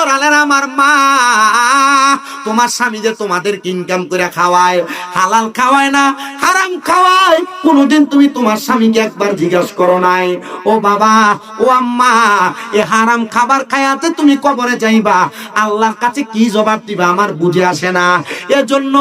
পড়ালেন আমার মা, তোমার স্বামী যে তোমাদেরকে ইনকাম করে খাওয়ায়, হালাল খাওয়ায় না হারাম খাওয়ায়, কোনোদিন তুমি তোমার স্বামীকে একবার জিজ্ঞাসা করো নাই? ও বাবা, ও আম্মা, এ হারাম খাবার খায়াতে তুমি কবরে যাইবা, আল্লাহর কাছে কি জবাব দিবা আমার বুঝে আসে না। এজন্য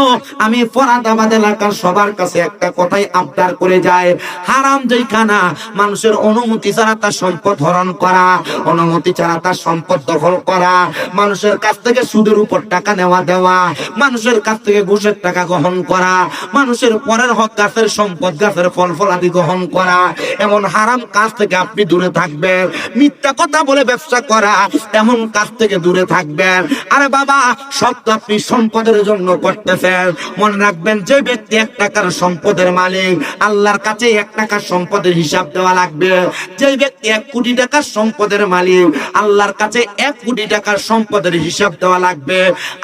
আমি ফরাদাবাদ এলাকার সবার কাছে একটা কথাই আবদার করে যায়, হারাম যেখানা মানুষের অনুমতি ছাড়া তার সম্পদ হরণ করা, অনুমতি ছাড়া তার সম্পদ দখল করা, মানুষের কাছ থেকে সুদের উপর টাকা নেওয়া দেওয়া, মানুষের কাছ থেকে ঘুষের টাকা গ্রহণ করা, মানুষের পরের হক, গাছের সম্পদ, গাছের ফল ফলাদি গ্রহণ করা, এমন হারাম কাজ থেকে আপনি দূরে থাকবেন। মিথ্যা কথা বলে ব্যবসা করা, এমন কাজ থেকে দূরে থাকবেন। আরে বাবা, সব তো আপনি সম্পদের জন্য করতেছেন। মনে রাখবেন, যে ব্যক্তি 1 টাকার সম্পদের মালিক, আল্লাহর কাছে 1 টাকার সম্পদের হিসাব দেওয়া লাগবে। যে ব্যক্তি 1 কোটি টাকার সম্পদের মালিক, আল্লাহর কাছে 1 কোটি টাকার সম্পদের হিসাব দেওয়া লাগবে।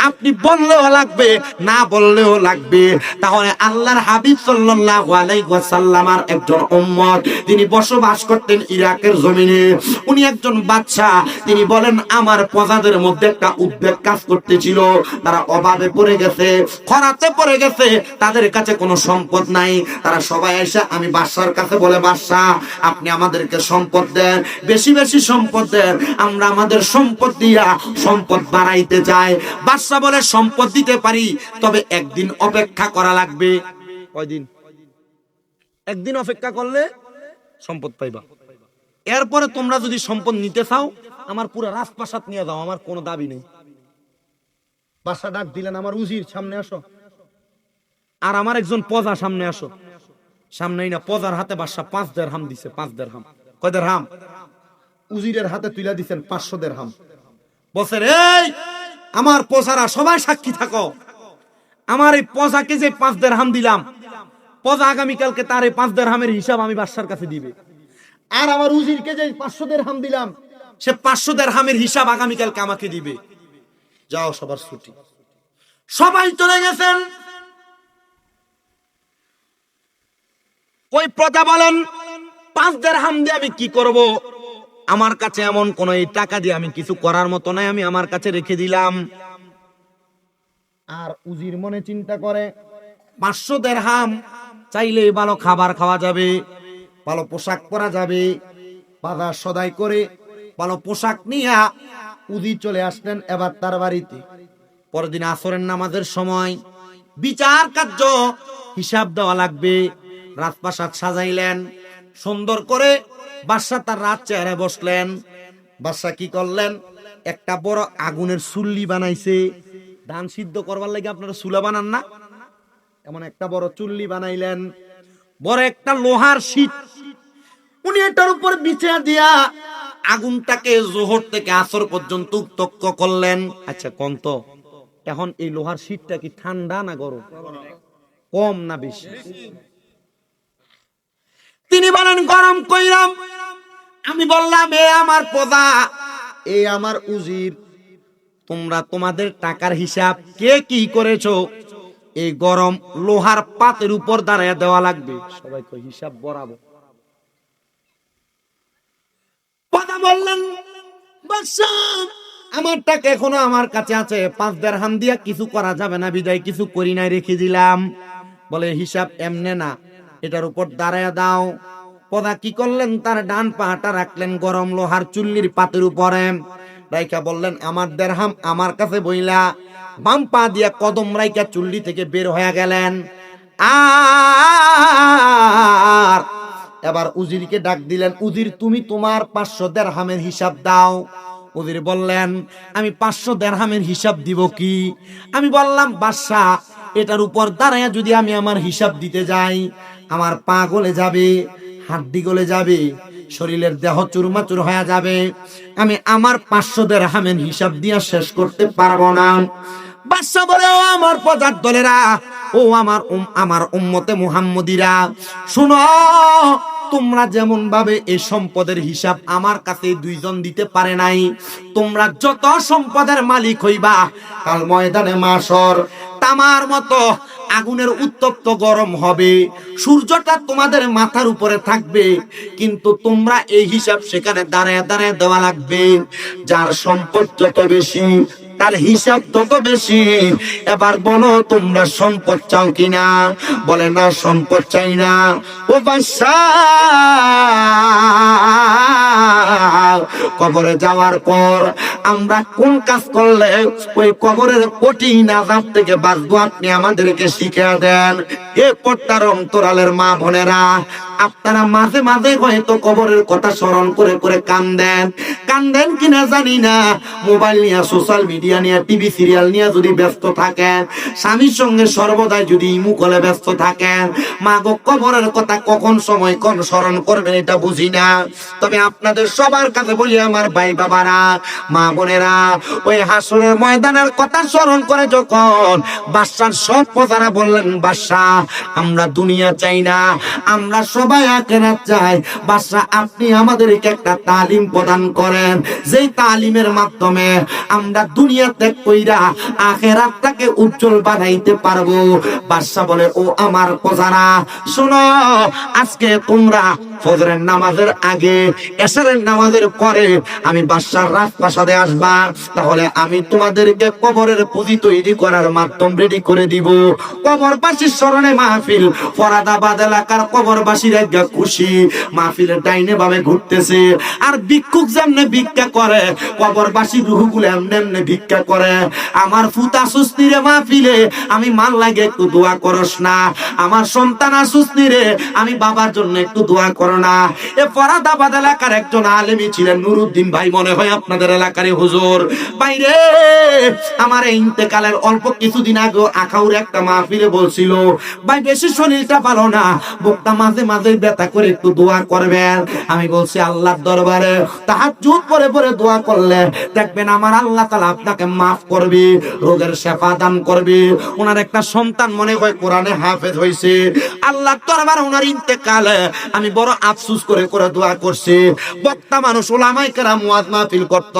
আপনি বললেও লাগবে, না বললেও লাগবে। তাহলে আল্লাহর হাবিব সাল্লাল্লাহু আলাইহি ওয়াসাল্লামের একজন উম্মত, তিনি বসবাস করতেন ইরাকের জমিনে। উনি একজন বাদশা। তিনি বলেন, আমার প্রজাদের মধ্যে একটা উদ্বেগ কাজ করতেছিল, তারা অভাবে পড়ে গেছে, খরাতে পড়ে গেছে, তাদের কাছে কোনো সম্পদ নাই। তারা সবাই এসে আমি বাদশার কাছে বলে, বাদশা আপনি আমাদেরকে সম্পদ দেন, বেশি বেশি সম্পদ দেন, আমরা আমাদের সম্পদ দিয়া সম্পদ বাড়াইতে চাই। বাদশা বলে, সম্পদ দিতে পারি, তবে একদিন অপেক্ষা করা লাগবে। কয়দিন? একদিন অপেক্ষা করলে সম্পদ পাইবা। এরপরে তোমরা যদি সম্পদ নিতে চাও, আমার পুরো রাজপ্রাসাদ নিয়ে যাও, আমার কোনো দাবি নেই। বাদশা ডাক দিলেন, আমার উজির সামনে আসো, আর আমার একজন প্রজা সামনে আসো। সামনেই না, প্রজার হাতে বাদশা 5 দিরহাম দিছে। 5 দিরহাম। কয় দিরহাম? উজিরের হাতে তুইলা দিছেন 500 দিরহাম। বলছে, এই আমার প্রজারা সবাই সাক্ষী থাকো, আমার এই প্রজাকে যে 5 দিরহাম দিলাম, প্রজা আগামীকালকে তার এই 5 দিরহামের হিসাব আমি বাদশার কাছে দিবে। আর আমার উজিরকে যে 500 দিরহাম দিলাম, সে 500 দিরহামের হিসাব আগামীকালকে আমাকে দিবে। যাও, সবার ছুটি। সবাই চলে গেছেন। ওই প্রজা বলেন, 5 দিরহাম দিয়ে আমি কি করব? আমার কাছে এমন কোন এই টাকা দিয়ে আমি কিছু করার মতো নাই, আমি আমার কাছে রেখে দিলাম। আর উজির মনে চিন্তা করে, 500 দিরহাম চাইলে ভালো খাবার খাওয়া যাবে, ভালো পোশাক পরা যাবে। বাজার সদাই করে ভালো পোশাক নিয়ে উজির চলে আসলেন এবার তার বাড়িতে। পরদিন আসরের নামাজের সময় বিচার কার্য, হিসাব দেওয়া লাগবে। রাজপ্রাসাদ সাজাইলেন সুন্দর করে। বাদশা তার রাত চেয়ারে বসলেন। বাদশা কি করলেন? একটা বড় আগুনের চুল্লি বানাইছে। ধান সিদ্ধ করবার লাগে আপনারা চুলা বানান না? এমন একটা বড় চুল্লি বানাইলেন, বড় একটা লোহার শীট উনি এটার উপর বিছিয়ে দিয়া আগুনটাকে জোহর থেকে আসর পর্যন্ত উত্তক্ত করলেন। আচ্ছা কন্ত, এখন এই লোহার শীটটা কি ঠান্ডা না গরম? কম না বেশি? তিনি বলেন, গরম কইরাম। আমি বললাম, এ আমার প্রজা, এ আমার উজির, তোমরা তোমাদের টাকার হিসাব কে কি করেছো এই গরম লোহার পাতের উপর দাঁড়ায় দেওয়া লাগবে। সবাই কই হিসাব বরাবর। প্রজা বললেন, বাদশা আমার টাকা এখনো আমার কাছে আছে, 5 দিরহাম দিয়া কিছু করা যাবে না, বিদায় কিছু করি নাই, রেখে দিলাম। বলে, হিসাব এমনে না, এটার উপর দাঁড়ায় দাও। প্রজা কি করলেন? তার ডান পাটা রাখলেন গরম লোহার চুল্লির পাতের উপরে, রাইকা বললেন, আমার দিরহাম আমার কাছে বইলা। বাম পা দিয়া কদম রাইকা চুল্লি থেকে বের হয়ে গেলেন। আর এবার উজিরকে ডাক দিলেন, উজির তুমি তোমার 500 দিরহামের হিসাব দাও। উজির বললেন, আমি 500 দিরহামের হিসাব দিব কি? আমি বললাম, বাদশা এটার উপর দাঁড়ায় যদি আমি আমার হিসাব দিতে যাই, আমার পা গলে যাবে, হাড্ডি গলে যাবে, শরীরের দেহ চুরমাচুর হয়ে যাবে, আমি আমার 500 দিরহামের হিসাব দিয়া শেষ করতে পারবো না। বাদশা বলে, ও আমার প্রজার দলেরা, ও আমার উম্মতে মুহাম্মদীরা, শুনো, তোমরা যেমন ভাবে এই সম্পদের হিসাব আমার কাছে 2 জন দিতে পারে নাই, তোমরা যত সম্পদের মালিক হইবা কাল ময়দানে মাশর, তামার মতো আগুনের উত্তপ্ত গরম হবে, সূর্যটা তোমাদের মাথার উপরে থাকবে, কিন্তু তোমরা এই হিসাব সেখানে দাঁড়ায় দাঁড়ায় দেওয়া লাগবে। যার সম্পদ যত বেশি তার হিসাব তত বেশি। এবার বলো তোমরা সম্পদ চাও কিনা? বলে না, সম্পদ চাই না। ও বাদশা, কবরে যাওয়ার পর আমরা কোন কাজ করলে ওই কবরের কঠিন আযাব থেকে বাঁচবো আপনি আমাদেরকে শিখিয়ে দেন। এ পর্দার অন্তরালের মা বোনেরা, আপনারা মাঝে মাঝে হয়তো কবরের কথা স্মরণ করে করে কান্দেন কিনা জানি না। মোবাইল নিয়ে, সোশ্যাল মিডিয়া নিয়ে, টিভি সিরিয়াল নিয়ে যদি ব্যস্ত থাকেন, স্বামীর সঙ্গে সর্বদাই যদি ইমু কলে ব্যস্ত থাকেন, মা গো কবরের কথা কখন সময় কোন স্মরণ করবেন এটা বুঝি না। তবে আপনাদের সবার কাছে বলি আমার ভাই বাবারা, মা বোনেরা, ওই হাসরের ময়দানের কথা স্মরণ করে যখন বাদশার সব প্রজারা বললেন, বাদশা আমরা দুনিয়া চাই না, আমরা সবাই আখিরাত চাই। বাদশা আপনি আমাদেরকে একটা তালিম প্রদান করেন, যেই তালিমের মাধ্যমে আমরা দুনিয়া ত্যাগ কইরা আখিরাতটাকে উজ্জ্বল বানাইতে পারবো। বাদশা বলে, ও আমার প্রজারা শোনো, আজকে তোমরা ফজরের নামাজের আগে, এশারের নামাজের পরে আমি বাদশার রাজপ্রাসাদে আসবা, তাহলে আমি তোমাদেরকে কবরের পুঁজি তৈরি করার মাধ্যম রেডি করে দিব। কবরবাসীর স্মরণে মাহফিল, ফরাদাবাদ এলাকার কবরবাসীর একটা খুশি, মাহফিলের ডাইনে বামে ঘুরতেছে। আর ভিক্ষুক যেমনে ভিক্ষা করে, কবরবাসী রুহগুলো এমনি এমনি ভিক্ষা করে। আমার ফুতা সুস্তি রে মাহফিলে, আমি মান লাগে একটু দোয়া করস না। আমার সন্তান আসুস্তি রে, আমি বাবার জন্য একটু দোয়া করো না। এ ফরাদাবাদ এলাকার একজন আলেমী ছিলেন নুরুদ্দিন ভাই, মনে হয় আপনাদের এলাকারই হুজুর। বাইরে আমার ইন্তেকালের অল্প কিছুদিন আগে আখাউর একটা মাহফিলে বলছিল, ভাই বেশি শরীরটা ভালো না, বুকটা মাঝে মাঝে ব্যথা করে একটু দোয়া করবেন। আমি বলছি আল্লাহর দরবারে তাহাজ্জুদ পড়ে পড়ে দোয়া করলে দেখবেন আমার আল্লাহ তাআলা আপনাকে মাফ করবে, রোগের শেফা দান করবে। ওনার একটা সন্তান মনে হয় কোরআনে হাফেজ হয়েছে। আল্লাহর দরবারে ওনার ইন্তেকালে আমি বড় আফসোস করে করে দোয়া করছি। বক্তা মানুষ, উলামায়ে কেরাম ওয়াজ মাহফিল করত।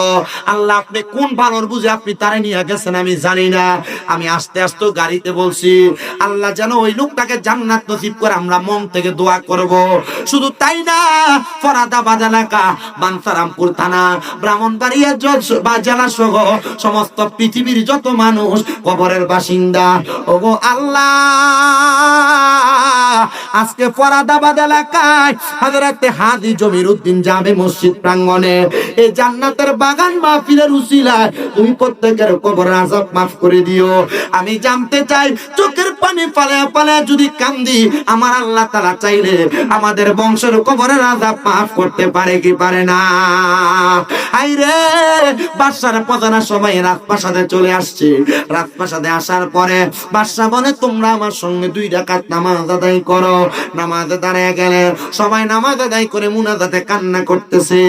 আল্লাহ আপনি কোন ভালোর বুঝে আপনি তারে নিয়ে গেছেন আমি জানি না। আমি আস্তে আস্তে গাড়িতে বলছি, আল্লাহ যেন ওই লোকটাকে জান্নাত নসিব করে আমরা মন থেকে দোয়া করব। শুধু তাই না, ফরাদাবাদ এলাকা, বানসারামপুর থানা, ব্রাহ্মণবাড়িয়া জেলা সহ সমস্ত পৃথিবীর যত মানুষ কবরের বাসিন্দা, ওগো আল্লাহ, আজকে ফরাদাবাদ এলাকায় হযরতে হাজী জমিরউদ্দিন জামে মসজিদ প্রাঙ্গণে এই জান্নাতের বাগান মাহফিলের উসিলায় তুমি প্রত্যেকের কবরের আযাব মাফ করে দিও। আমি জানতে চাই, চোখের পানি পালায়া পালায়া যদি কান্দি, আমার আল্লাহ তাআলা চাইলে আমাদের বংশের কবরের আযাব মাফ করতে পারে কি পারে না? আইরে বাদশার প্রধান সময় রাজপ্রাসাদে চলে আসছে। রাজপ্রাসাদে আসার পরে বাদশা বলে, তোমরা আমার সঙ্গে 2 রাকাত নামাজ আদায় করো। নামাজে দাঁড়িয়ে গেলে সবাই নামাজ আদায় করে মুনাজাতে কান্না করতেছে।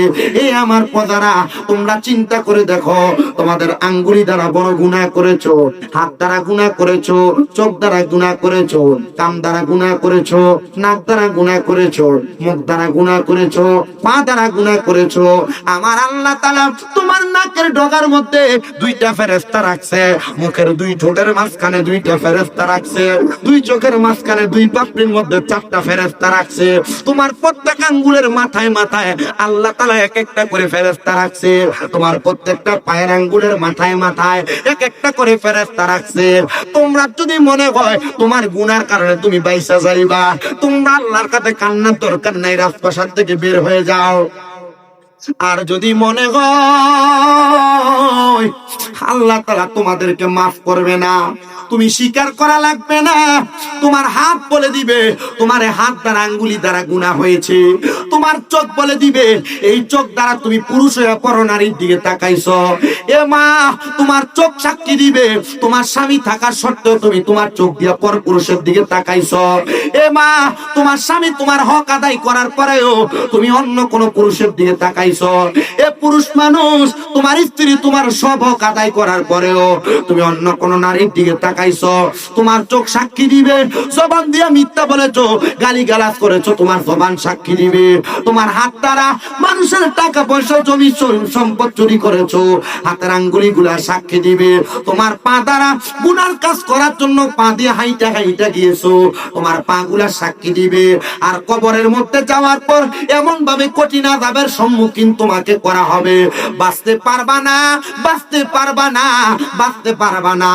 এই আমার প্রজারা, তোমরা চিন্তা করে দেখো, তোমাদের আঙ্গুলি দ্বারা বড় গুনাহ করেছো, হাত দ্বারা গুনাহ করেছো, চোখ দ্বারা গুনাহ করেছো, কান দ্বারা গুনাহ করেছো, নাক দ্বারা গুনাহ করেছো, মুখ দ্বারা গুনাহ করেছো, পা দ্বারা গুনাহ করেছো। আমার আল্লাহ তাআলা তোমার নাকের ডগার মধ্যে 2টা ফেরেশতা রাখছে, মুখের 2 ঠোঁটের মাঝখানে 2টা ফেরেশতা রাখছে, 2 চোখের মাঝখানে 2 পাপড়ির মধ্যে 4টা ফেরেশতা রাখছে। তোমার প্রত্যেক আঙ্গুলের মাথায় মাথায় আল্লাহ তাআলা এক একটা করে ফেরেশতা রাখছে। তোমার প্রত্যেকটা পায়ের আঙ্গুলের মাথায় মাথায় এক একটা করে ফেরেশতা রাখছে। তোমরা যদি মনে হয় তোমার গুনার কারণে তুমি বাইসা যাইবা, তোমরা আল্লাহর কাছে কান্নার দরকার নাই, রাজপ্রাসাদ থেকে বের হয়ে যাও। আর যদি মনে হয় আল্লাহ তাআলা তোমাদেরকে মাফ করবে না, তুমি স্বীকার করা লাগবে না। তোমার হাত বলে দিবে তোমার হাত দ্বারা আঙ্গুলি দ্বারা গুনাহ হয়েছে। তোমার চোখ বলে দিবে এই চোখ দ্বারা তুমি পুরুষ হয়ে পরনারীর দিকে তাকাইছো। এ মা, তোমার চোখ সাক্ষী দিবে তোমার স্বামী থাকার সত্ত্বেও তুমি তোমার চোখ দিয়ে পরপুরুষের দিকে তাকাইছো। এ মা, তোমার স্বামী তোমার হক আদায় করার পরেও তুমি অন্য কোন পুরুষের দিকে তাকাইছো। এ পুরুষ মানুষ, তোমার স্ত্রী তোমার সব হক আদায় করার পরেও তুমি অন্য কোন নারীর দিকে তাকাইছো। তোমার চোখ সাক্ষী দিবে, জবান দিয়ে মিথ্যা বলেছো, গালিগালাজ করেছো, তোমার জবান সাক্ষী দিবে। তোমার হাত দ্বারা মানুষের টাকা পয়সা জমি সম্পদ চুরি করেছো, হাত হাতের আঙ্গুলিগুলা সাক্ষী দিবে। তোমার পা দ্বারা গুনার কাজ করার জন্য পা দিয়ে হাইটা হাইটা গিয়েছো, তোমার পা গুলা সাক্ষী দিবে। আর কবরের মধ্যে যাওয়ার পর এমন ভাবে কঠিন আযাবের সম্মুখীন তোমাকে করা হবে, বাঁচতে পারবা না, বাঁচতে পারবা না, বাঁচতে পারবা না।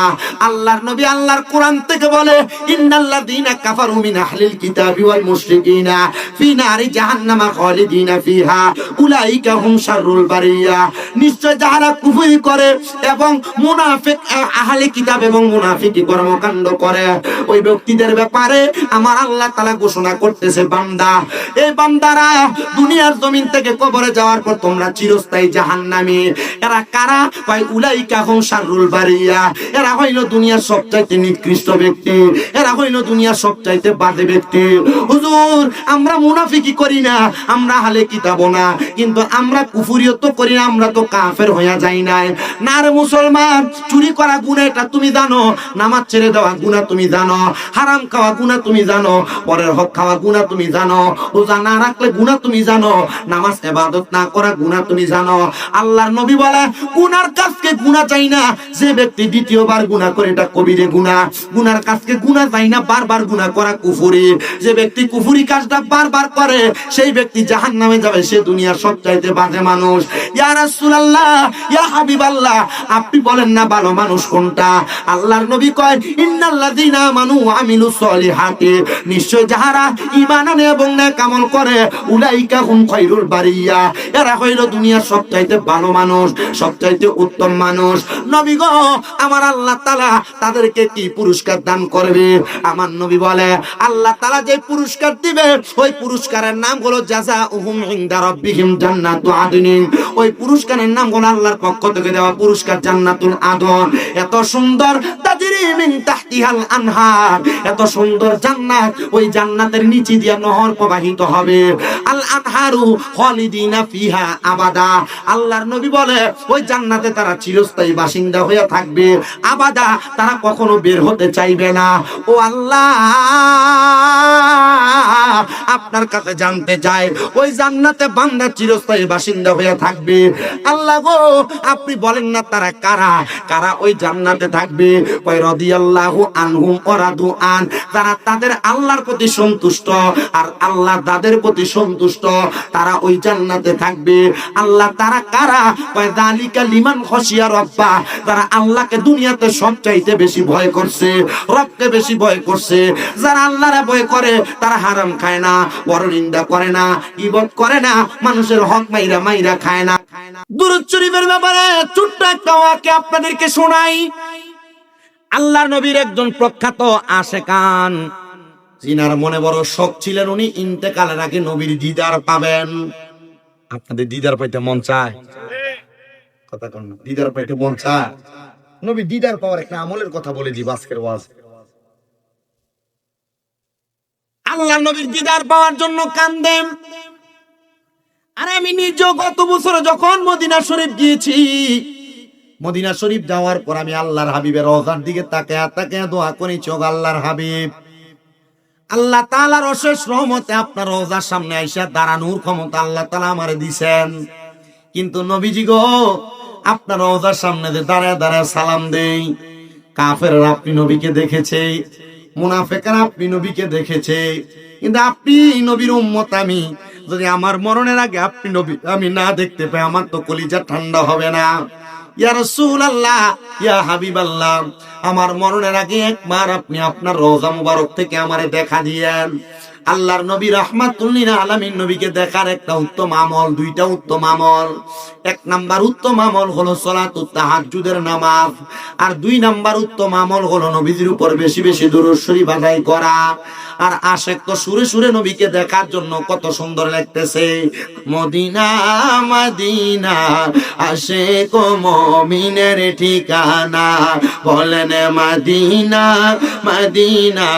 আল্লাহর নবী আল্লাহর কোরআন থেকে বলে, ইন্নাল্লাযীনা কাফারু মিন আহলিল কিতাবি ওয়াল মুশরিকিনা ফি নারি জাহান্নামা খালিদিনা ফিহা উলাইকা হুম শাররুল বারিয়া। নিশ্চয় যারা কুফরি করে এবং মুনাফিক, আহলে কিতাব এবং মুনাফিকি কর্মকাণ্ড করে, ওই ব্যক্তিদের ব্যাপারে আমার আল্লাহ তাআলা ঘোষণা করতেছে, বান্দা, এই বান্দারা দুনিয়ার জমিন থেকে কবরে যাওয়ার পর তোমরা চিরস্থায়ী জাহান্নামী। এরা কারা? কয় উলাইকা হুম শাররুল বারিয়া। এরা হইল দুনিয়ার সবচাইতে নিকৃষ্ট ব্যক্তি, এরা হইল দুনিয়ার সবচাইতে বাজে ব্যক্তি। হুজুর, আমরা মুনাফিকি করি না, আমরা আহলে কিতাব না, কিন্তু আমরা কুফরিও তো করি না, আমরা তো কাফের হইয়া যাই নাই। না রে মুসলমান, চুরি করা গুনাহ এটা তুমি জানো, নামাজ ছেড়ে দেওয়া গুনাহ তুমি জানো, হারাম খাওয়া গুনাহ তুমি জানো, পরের হক খাওয়া গুনাহ তুমি জানো, রোজা না রাখলে গুনাহ তুমি জানো, নামাজ ইবাদত না করা গুনাহ তুমি জানো। আল্লাহর নবী বলে, গুনার কাজকে গুনাহ চাই না যে ব্যক্তি দ্বিতীয়বার গুনাহ করে, এটা কবিরে গুনাহ। গুনার কাজকে গুনাহ চাই না, বারবার গুনাহ করা কুফরি। যে ব্যক্তি কুফরি কাজটা বারবার করে সেই ব্যক্তি জাহান্নামে যাবে, সে দুনিয়ার সবচাইতে বাজে মানুষ। ইয়া রাসূলুল্লাহ, ইয়া হাবিবাল্লাহ, আপনি বলেন না ভালো মানুষ কোনটা? আল্লাহর নবী কয়, ইন্নাল্লাযীনা আমানু ওয়া আমিলুস সলিহাতি, নিশ্চয় যারা ঈমান আনে এবং নেক আমল করে, উলাইকা হুম খায়রুল বারিয়া, এরা হইল দুনিয়ার সবচাইতে ভালো মানুষ, সবচাইতে উত্তম মানুষ। নবী গো, আমার আল্লাহ তাআলা তাদেরকে কি পুরস্কার দান করবে? আমার নবী বলে, আল্লাহ তাআলা যে পুরস্কার দিবে, ওই পুরস্কারের নাম হলো জাযাউহুম ইনদা রাব্বিহিম জান্নাতু আদনিন। ওই পুরস্কারের নাম হলো আল্লাহর পক্ষ থেকে দেওয়া পুরস্কার, জান্নাতুল আদন। এত সুন্দর, তাজরি মিন তাহতিহাল আনহার, এত সুন্দর জান্নাত, ওই জান্নাতের নিচে দিয়ে নহর প্রবাহিত হবে। আল আনহারু খালিদিনা ফিহা আবাদা। আল্লাহর নবী বলে, ওই জান্নাতে তারা চিরস্থায়ী বাসিন্দা হয়ে থাকবে, আবাদা, তারা কখনো বের হতে চাইবে না। ও আল্লাহ, আপনার কাছে জানতে চাই, ওই জান্নাতে বান্দা চিরস্থায়ী বাসিন্দা হয়ে থাকবে। আল্লাহ গো, আপনি বলেন না তারা কারা, কারা ওই জান্নাতে থাকবে? কয় রাদিয়াল্লাহু আনহুম ওয়া রাদু আন, তারা তাদের আল্লাহর প্রতি সন্তুষ্ট আর আল্লাহ তাদের প্রতি সন্তুষ্ট, তারা ওই জান্নাতে থাকবে। আল্লাহ তারা কারা? কয় যালিকা লিমান খাশিয়া রাব্বা, তারা আল্লাহকে দুনিয়াতে সবচাইতে বেশি ভয় করছে, রবকে বেশি ভয় করছে। যারা আল্লাহরে ভয় করে, তারা হারাম খায় না, পরনিন্দা করে না, গীবত করে না, মানুষের হক মাইরা মাইরা খায় না। দুরূদ শরীফের ব্যাপারে ছোট্ট একটা ওয়াকিয়া আপনাদেরকে শোনাই। আল্লাহর নবীর একজন প্রখ্যাত আশেকান, জিনার মনে বড় শখ ছিলেন, উনি ইন্তেকালের আগে নবীর দিদার পাবেন। আপনাদের দিদার পাইতে মন চায়? কথা কোন না, দিদার পাইতে মন চায়? নবী দিদার পাওয়ার একটা আমলের কথা বলে দিব আজকের ওয়াজ। আল্লাহ নবীর দিদার পাওয়ার জন্য কান্দেন। আর আমি নিজেও গত বছর যখন মদিনা শরীফ গিয়েছি, মদিনা শরীফ যাওয়ার পর আমি আল্লাহর হাবিবের রওজার দিকে তাকায়া তাকায়া দোয়া করি, চোখ আল্লাহর হাবিব, আল্লাহ তাআলার অশেষ রহমতে আপনার রওজার সামনে আইসা দাঁড়ানোর ক্ষমতা আল্লাহ তাআলা আমারে দিবেন। কিন্তু নবীজি গো, আপনার রওজার সামনে যে দাঁড়ায় দাঁড়ায় সালাম দেই, কাফেররা আপনি নবীকে দেখেছে, মুনাফিকরা আপনি নবীকে দেখেছে, কিন্তু আপনি নবীর উম্মত আমি, যদি আমার মরণের আগে আপনি নবী আমি না দেখতে পাই, আমার তো কলিজা ঠান্ডা হবে না। ইয়া রাসূলুল্লাহ, ইয়া হাবিবাল্লাহ, আমার মরণের আগে একবার আপনি আপনার রওজা মুবারক থেকে আমারে দেখা দিয়েন। আল্লাহর নবী রাহমাতুল লিল আলামিন নবীকে দেখার একটা উত্তম আমল, দুইটা উত্তম আমল। এক নাম্বার উত্তম আমল হলো সালাতুত তাহাজ্জুদের নামাজ, আর দুই নাম্বার উত্তম আমল হলো নবীজির উপর বেশি বেশি দুরূদ শরীফ আদায় করা। আর আশেক তো সুরে সুরে নবীকে দেখার জন্য কত সুন্দর লাগতেছে, মদিনা মদিনা আশেক মুমিনের ঠিকানা, বলেন মদিনা মদিনা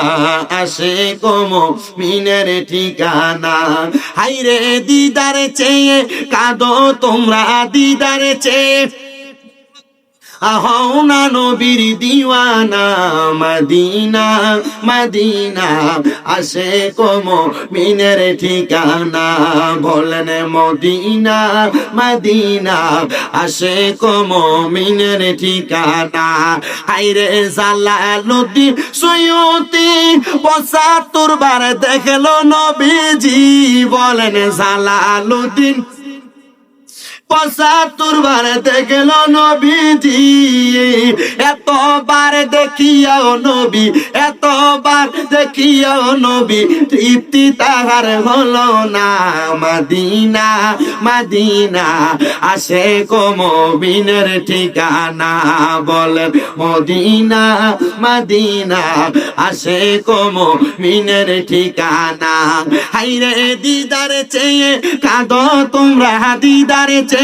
আশেক মুমিনের ঠিকানা। হাইরে দিদার চেয়ে কাঁদো তোমরা, দিদার চেয়ে হও না নবীর দিওয়ানা, মদিনা মদিনা আশিক ও মুমিনের ঠিকানা। বলেন মদিনা মদিনা আশিক ও মুমিনের ঠিকানা। হায়রে জালালউদ্দিন সুয়ুতি ৭৫ বার দেখলো নবীজি। বলেন জালালউদ্দিন ৭৫ বার দেখলো নবীজি। এতবার দেখিয়াও নবী, এতবার দেখিয়াও নবী, তৃপ্তি তাহার হলো না। মদিনা মদিনা আশিক ও মুমিনের ঠিকানা। বলেন মদিনা মদিনা আশিক ও মুমিনের ঠিকানা। হায়রে দিদার চেয়ে কাঁদো তোমরা, দিদার চেয়ে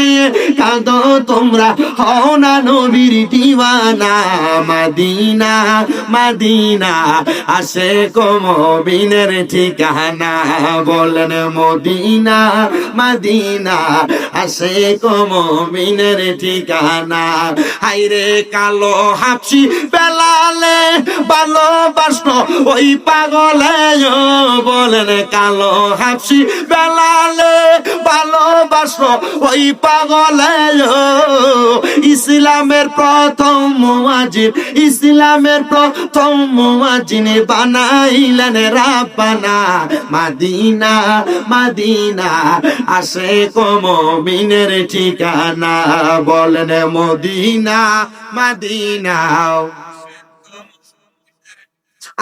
কাঁদো তোমরা, হও না নবীর দিওয়ানা। মদিনা মদিনা আশিক ও মুমিনের ঠিকানা। বলেন মদিনা মদিনা আশিক ও মুমিনের ঠিকানা। হায়রে কালো হাবশি বেলালে ভালোবাসলো ওই পাগলে। বলেন কালো হাবশি বেলালে ভালোবাসলো ওই পাগলে। ইসলামের প্রথম মুয়াজ্জিন, ইসলামের প্রথম মুয়াজ্জিন বানাইলেন রাব্বানা। মদিনা মদিনা আশিক ও মুমিনের ঠিকানা। বলেন মদিনা মদিনা।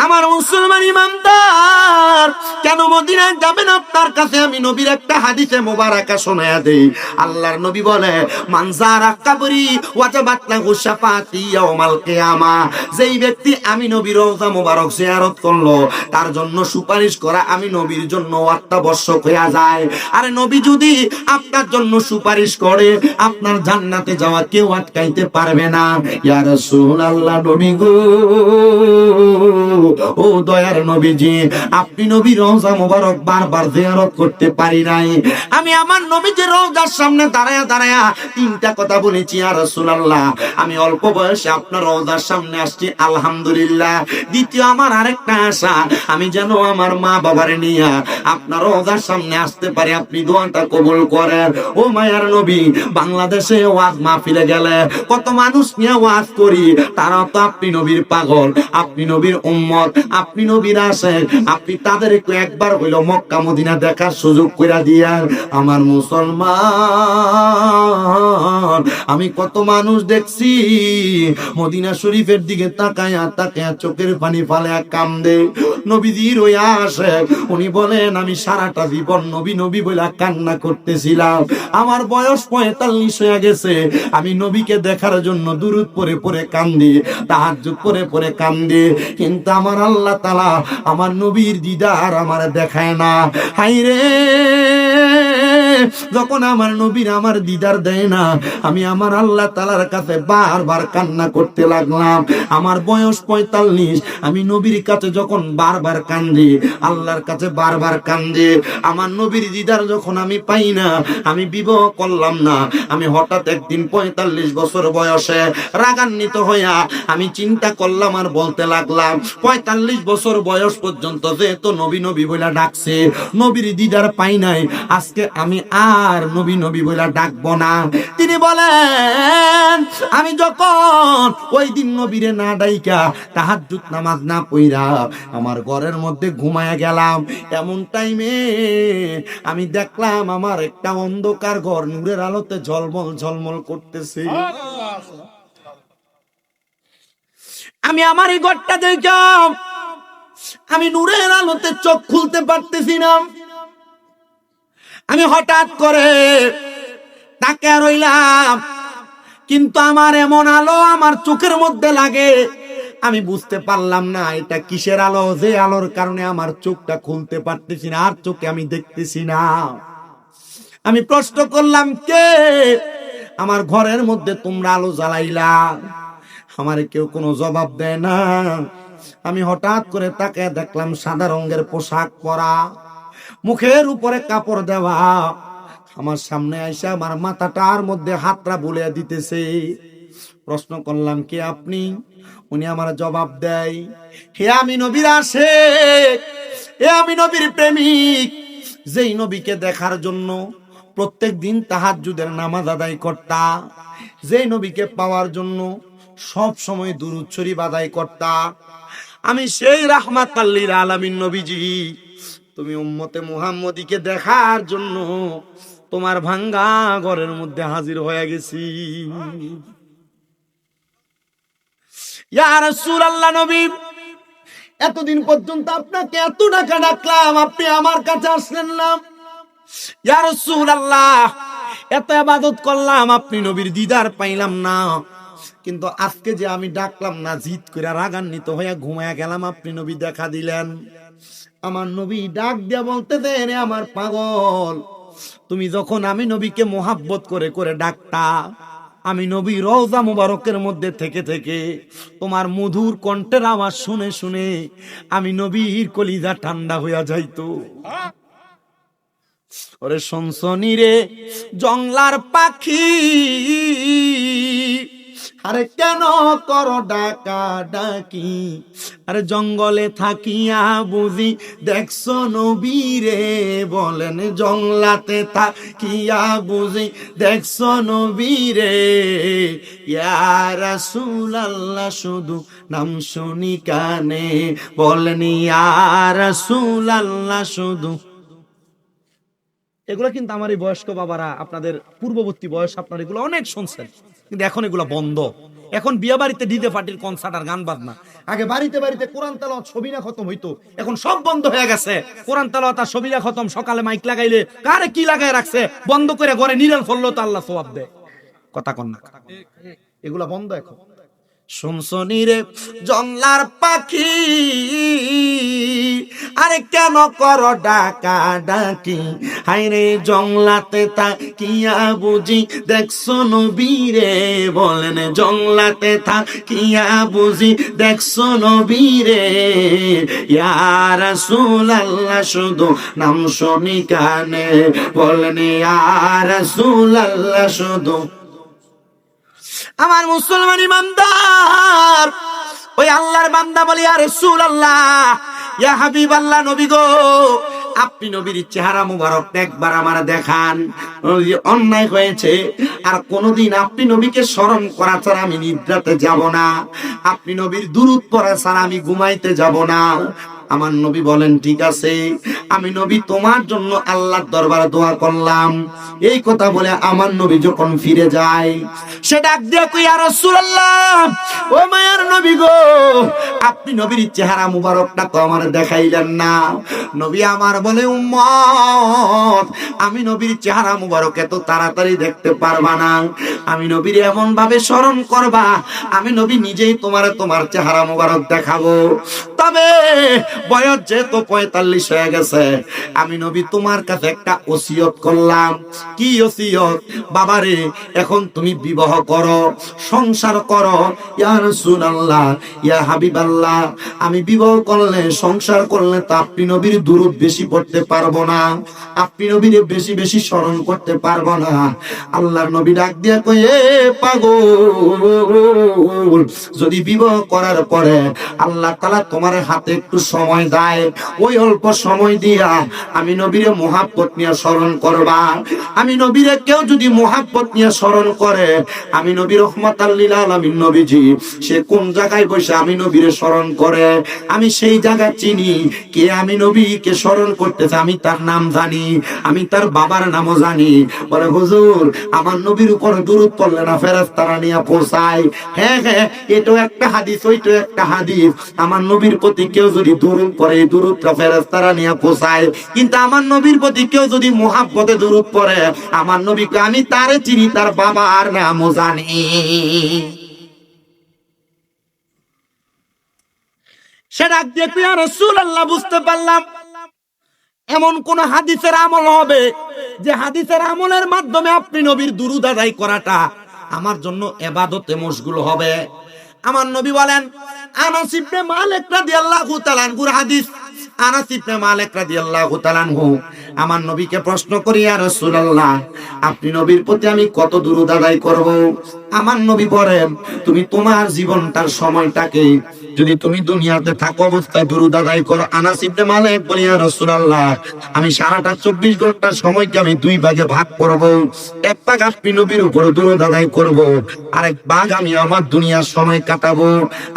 আমার মুসলমান ইমানদার, কেন মদিনায় যাবেন? আপনার কাছে আমি নবীর একটা হাদিসে মোবারকা শোনায়া দেই। আল্লাহর নবী বলে, মান যারা কবরি ওয়াজাবাত লাহু শাফাআতি ইয়াউমাল কিয়ামা। যেই ব্যক্তি আমি নবীর রওজা মোবারক জিয়ারত করলো, তার জন্য সুপারিশ করা আমি নবীর জন্য অত্যাবশ্যক হয়ে যায়। আরে নবী যদি আপনার জন্য সুপারিশ করে, আপনার জান্নাতে যাওয়া কেউ আটকাইতে পারবে না। ইয়া রাসূলুল্লাহ, নবী গো, ও দয়ার নবীজি, আপনি নবীর রওজা মোবারক বারবার জিয়ারত করতে পারি নাই। আমি আমার নবীজির রওজার সামনে দাঁড়ায়া দাঁড়ায়া ৩টা কথা বলেছি, ইয়া রাসূলুল্লাহ, আমি অল্প বয়সে আপনার রওজার সামনে আসছি, আলহামদুলিল্লাহ। দ্বিতীয় আমার আরেকটা আশা, আমি যেন আমার মা বাবারে নিয়ে আপনার রওজার সামনে আসতে পারি, আপনি দোয়াটা কবুল করেন। ও মায়ার নবী, বাংলাদেশে ওয়াজ মাহফিলে গেলে কত মানুষ নিয়ে ওয়াজ করি, তারা তো আপনি নবীর পাগল, আপনি নবীর উম্মত, আপনি নবীর আশিক, আপনি তাদেরকে একবার হইলো মক্কা মদিনা দেখার সুযোগ কইরা দিয়ার। আমার মুসলমান, আমি কত মানুষ দেখছি মদিনা শরীফের দিকে তাকায়া তাকায়া চোখের পানি ফালে কান্দে। নবীজির ওই আশিক, উনি বলেন আমি সারাটা জীবন নবী নবী বলে কান্না করতেছিলাম। আমার বয়স 45 হয়ে গেছে, আমি নবীকে দেখার জন্য দুরূদ পড়ে পড়ে কান্দি, তাহাজ্জুদ পড়ে পড়ে কান্দি, কিন্তু আমার আল্লাহ তাআলা আমার নবীর দিদার আমার দেখায় না। হায়রে, যখন আমার নবীর আমার দিদার দেয় না, আমি আমার আল্লাহ তাআলার কাছে বারবার কান্না করতে লাগলাম। আমার বয়স 45, আমি নবীর কাছে যখন বারবার কান্দি, আল্লাহর কাছে বারবার কান্দি, আমার নবীর দিদার যখন আমি পাই না, আমি বিবাহ করলাম না। আমি হঠাৎ একদিন 45 বছর বয়সে রাগান্বিত হইয়া আমি চিন্তা করলাম আর বলতে লাগলাম, 45 বছর বয়স পর্যন্ত যেহেতু নবী নবী বইলা ডাকছে, নবীর দিদার পাই নাই, আজকে আমি আর নবী নবী বইলা ডাকবো না। তিনি বলেন, আমি যখন ওই দিন নবীরে না ডাইকা তাহাজ্জুদ নামাজ না পইরা আমার ঘরের মধ্যে ঘুমায়া গেলাম, এমন টাইমে আমি দেখলাম আমার একটা অন্ধকার ঘর নূরের আলোতে ঝলমল ঝলমল করতেছে। আমি আমার এই ঘরটা দেখলাম, আমি নূরের আলোতে চোখ খুলতে পারতেছি না। আমি হঠাৎ করে তাকিয়ে রইলাম, কিন্তু আমার এমন আলো আমার চোখের মধ্যে লাগে, আমি বুঝতে পারলাম না এটা কিসের আলো, যে আলোর কারণে আমার চোখটা খুলতে পারতেছি না, আর চোখে আমি দেখতেছি না। আমি প্রশ্ন করলাম, কে আমার ঘরের মধ্যে তোমরা আলো জ্বালাইলা? আমার কেউ কোনো জবাব দেয় না। আমি হঠাৎ করে তাকিয়ে দেখলাম সাদা রঙের পোশাক পরা, মুখের উপরে কাপড় দেওয়া, আমার সামনে আইসা আমার মাথাটার মধ্যে হাতটা বুলিয়ে দিতেছে। প্রশ্ন করলাম কে আপনি? উনি আমার জবাব দেয়, হে আমি নবীর আশিক, হে আমি নবীর প্রেমিক, যেই নবীকে দেখার জন্য প্রত্যেক দিন তাহাজ্জুদের নামাজ আদায় করতা, যেই নবীকে পাওয়ার জন্য সব সময় দুরূদ শরীফ আদায় করতা, আমি সেই রাহমাতাল লিল আলামিন নবীজি। তুমি উম্মতে মুহাম্মদীকে দেখার জন্য তোমার ভাঙ্গা ঘরের মধ্যে হাজির হয়ে গেছি। ইয়া রাসূলুল্লাহ, নবী, এতদিন পর্যন্ত আপনাকে এত টাকা ডাকলাম, আপনি আমার কাছে আসলেন না। ইয়া রাসূলুল্লাহ, এত ইবাদত করলাম, আপনি নবীর দিদার পাইলাম না। কিন্তু আজকে যে আমি ডাকলাম না, জিদ করে রাগান্বিত হয়ে ঘুমায়া গেলাম, আপনি নবী দেখা দিলেন। আমার নবী ডাক দিয়া বলতে দেন, আমার পাগল, তুমি যখন আমি নবীকে মোহাব্বত করে করে ডাকতা, আমি নবী রওজা মুবারকের মধ্যে থেকে থেকে তোমার মধুর কণ্ঠের আওয়াজ শুনে শুনে আমি নবীর কলিজা ঠান্ডা হইয়া যাইতো। ওরে সনসনি রে জংলার পাখি, আরে কেন করো ডাকা ডাকি, আরে জঙ্গলে থাকিয়া বুঝি দেখছো নবীরে, বলেন জংলাতে থাকিয়া বুঝি দেখছো নবীরে। ইয়া রাসূলুল্লাহ, শুধু নাম শুনি কানে, বলেন ইয়া রাসূলুল্লাহ শুধু। এগুলো কিন্তু আমার এই বয়স্ক বাবারা, আপনাদের পূর্ববর্তী বয়স, আপনার এগুলো অনেক শুনছেন, কিন্তু এখন এগুলো বন্ধ। এখন বিয়ে বাড়িতে ডিজে পার্টির কনসার্ট আর গান বাজনা, আগে বাড়িতে বাড়িতে কোরআন তেলাওয়াত সবিনা খতম হইতো, এখন সব বন্ধ হয়ে গেছে। কোরআন তেলাওয়াত আর সবিনা খতম, সকালে মাইক লাগাইলে কারে কি লাগায় রাখছে, বন্ধ করে ঘরে নিরাল ফললো তো আল্লাহ সওয়াব দেয়। কথা কন না, এগুলা বন্ধ এখন। শুনছনি রে জংলার পাখি, আরে কেন করো ডাকা ডাকি, হায়রে জংলাতে থাকিয়া বুঝি দেখছো নবীরে, বলেন জংলাতে থাকিয়া বুঝি দেখছো নবীরে। ইয়া রাসূলুল্লাহ, শুধু নাম শুনি কানে, বলেন ইয়া রাসূলুল্লাহ শুধু। আমার মুসলমান ইমানদার, ওই আল্লাহর বান্দা বলি, ইয়া রাসূলুল্লাহ, ইয়া হাবিবাল্লাহ, নবী গো, আপনি নবীর চেহারা মুবারক একবার আমার দেখান। অন্যায় হয়েছে, আর কোনদিন আপনি নবীকে স্মরণ করা ছাড়া আমি নিদ্রাতে যাব না, আপনি নবীর দুরূদ পড়া ছাড়া আমি ঘুমাইতে যাব না। আমার নবী বলেন ঠিক আছে, আমি নবী তোমার জন্য আল্লাহর দরবারে দোয়া করলাম। এই কথা বলে আমার নবী যখন ফিরে যায়, সে ডাক দিয়া কই, ইয়া রাসূলুল্লাহ, ও মায়ার নবী গো, আপনি নবীর চেহারা মুবারকটা তো আমার দেখাইলেন না। নবী আমার বলে, উম্মত, আমি নবীর চেহারা মুবারক এত তাড়াতাড়ি দেখতে পারবা না, আমি নবীর এমন ভাবে স্মরণ করবা, আমি নবী নিজেই তোমার চেহারা মুবারক দেখাবো। তবে বয়স যেহেতু 45 হয়ে গেছে, আমি নবী তোমার কাছে একটা ওসিয়ত করলাম। কি ওসিয়ত? বাবারে, এখন তুমি বিবাহ করো, সংসার করো। ইয়া রাসূলুল্লাহ, ইয়া হাবিবাল্লাহ, আমি বিবাহ করলে, সংসার করলে তো আপনি নবীর দুরূদ বেশি পড়তে পারবো না, আপনি নবীর বেশি বেশি স্মরণ করতে পারবো না। আল্লাহর নবী ডাক দিয়া কই, এ পাগল, যদি বিবাহ করার পরে আল্লাহ তাআলা তোমার হাতে একটু সময় দেয়, ওই অল্প সময় দিয়া আমি নবীরে মুহাব্বত নিয়ে স্মরণ করবা। আমি নবীরে কেউ যদি মুহাব্বত নিয়ে স্মরণ করে, আমি নবী রহমাতাল লিল আলামিন নবীজি, সে কোন জায়গায় বসে আমি নবীরে স্মরণ করে, আমি সেই জায়গা চিনি। কে আমি নবীকে স্মরণ করতেছে, আমি তার নাম জানি, আমি তার বাবার নামও জানি। বলে, হুজুর, আমার নবীর উপর দুরূদ পড়লে না ফেরেশতারা নিয়ে পৌঁছায়। হ্যাঁ হ্যাঁ, এটাও একটা হাদিস, ওইটাও একটা হাদিস। আমার নবীর প্রতি কেউ যদি দুরূদ পড়ে, এই দুরূদটা ফেরেশতারা নিয়ে পৌঁছায়। কিন্তু আমার নবীর প্রতি কেউ যদি মুহাব্বতে দুরূদ পড়ে, আমার নবীকে আমি তারে চিনি, তার বাবার নামও জানি। সেটা দেখে ইয়া রাসূলুল্লাহ, বুঝতে পারলাম এমন কোন হাদিসের আমল হবে যে হাদিসের আমলের মাধ্যমে আপনি নবীর দুরূদ আদায় করাটা আমার জন্য ইবাদতে মশগুল হবে। আমার নবী বলেন, আনাস ইবনে মালিক রাদিয়াল্লাহু তাআলা আনহুর হাদিস, আনাস ইবনে মালিক রাদিয়াল্লাহু তাআলা আনহু আমার নবীকে প্রশ্ন করি, ইয়া রাসূলুল্লাহ, আপনি নবীর প্রতি আমি কত দুরূদ আদায় করব? আমার নবী বলেন, তুমি তোমার জীবনটার সময়টাকে যদি তুমি দুনিয়াতে থাকো অবস্থায় দুরূদ আদায় করো। আনাস ইবনে মালিক বলি, ইয়া রাসূলুল্লাহ, আমি সারাটা 24 ঘন্টার সময়কে আমি দুই ভাগে ভাগ করব। এক ভাগ আপনি নবীর উপর দুরূদ আদায় করব, আরেক ভাগ আমি আমার দুনিয়ার সময় কাটাবো।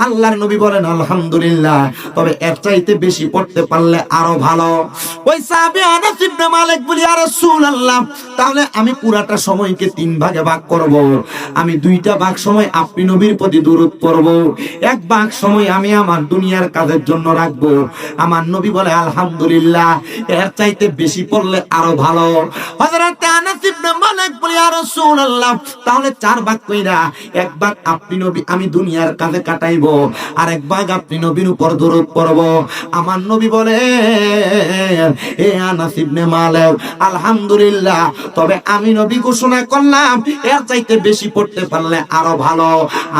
আল্লাহর নবী বলেন, আলহামদুলিল্লাহ, তবে এর চাইতে বেশি পড়তে পারলে আরো ভালো। ওই সাহাবী আনাস ইবনে মালিক বলি, ইয়া রাসূলুল্লাহ, তাহলে আমি পুরাটা সময়কে 3 ভাগে ভাগ করব। আমি 2টা ভাগ সময় আপনি নবীর প্রতি দুরূদ পড়ব, এক ভাগ সময় আমি আমার দুনিয়ার কাজের জন্য রাখবো। আমার নবী বলে, আলহামদুলিল্লাহ, এর চাইতে বেশি পড়লে আরো ভালো। হযরত আনাস ইবনে মালিক বলি, ইয়া রাসূলুল্লাহ, তাহলে 4 ভাগ কইরা এক ভাগ আপনি নবী আমি দুনিয়ার কাজে কাটাইবো, আর এক ভাগ আপনি নবীর উপর দরুদ পড়ব। আমার নবী বলে, এ আনাস ইবনে মালিক, আলহামদুলিল্লাহ, তবে আমি নবী ঘোষণা করলাম এর চাইতে বেশি পড়তে পারলে আরো ভালো।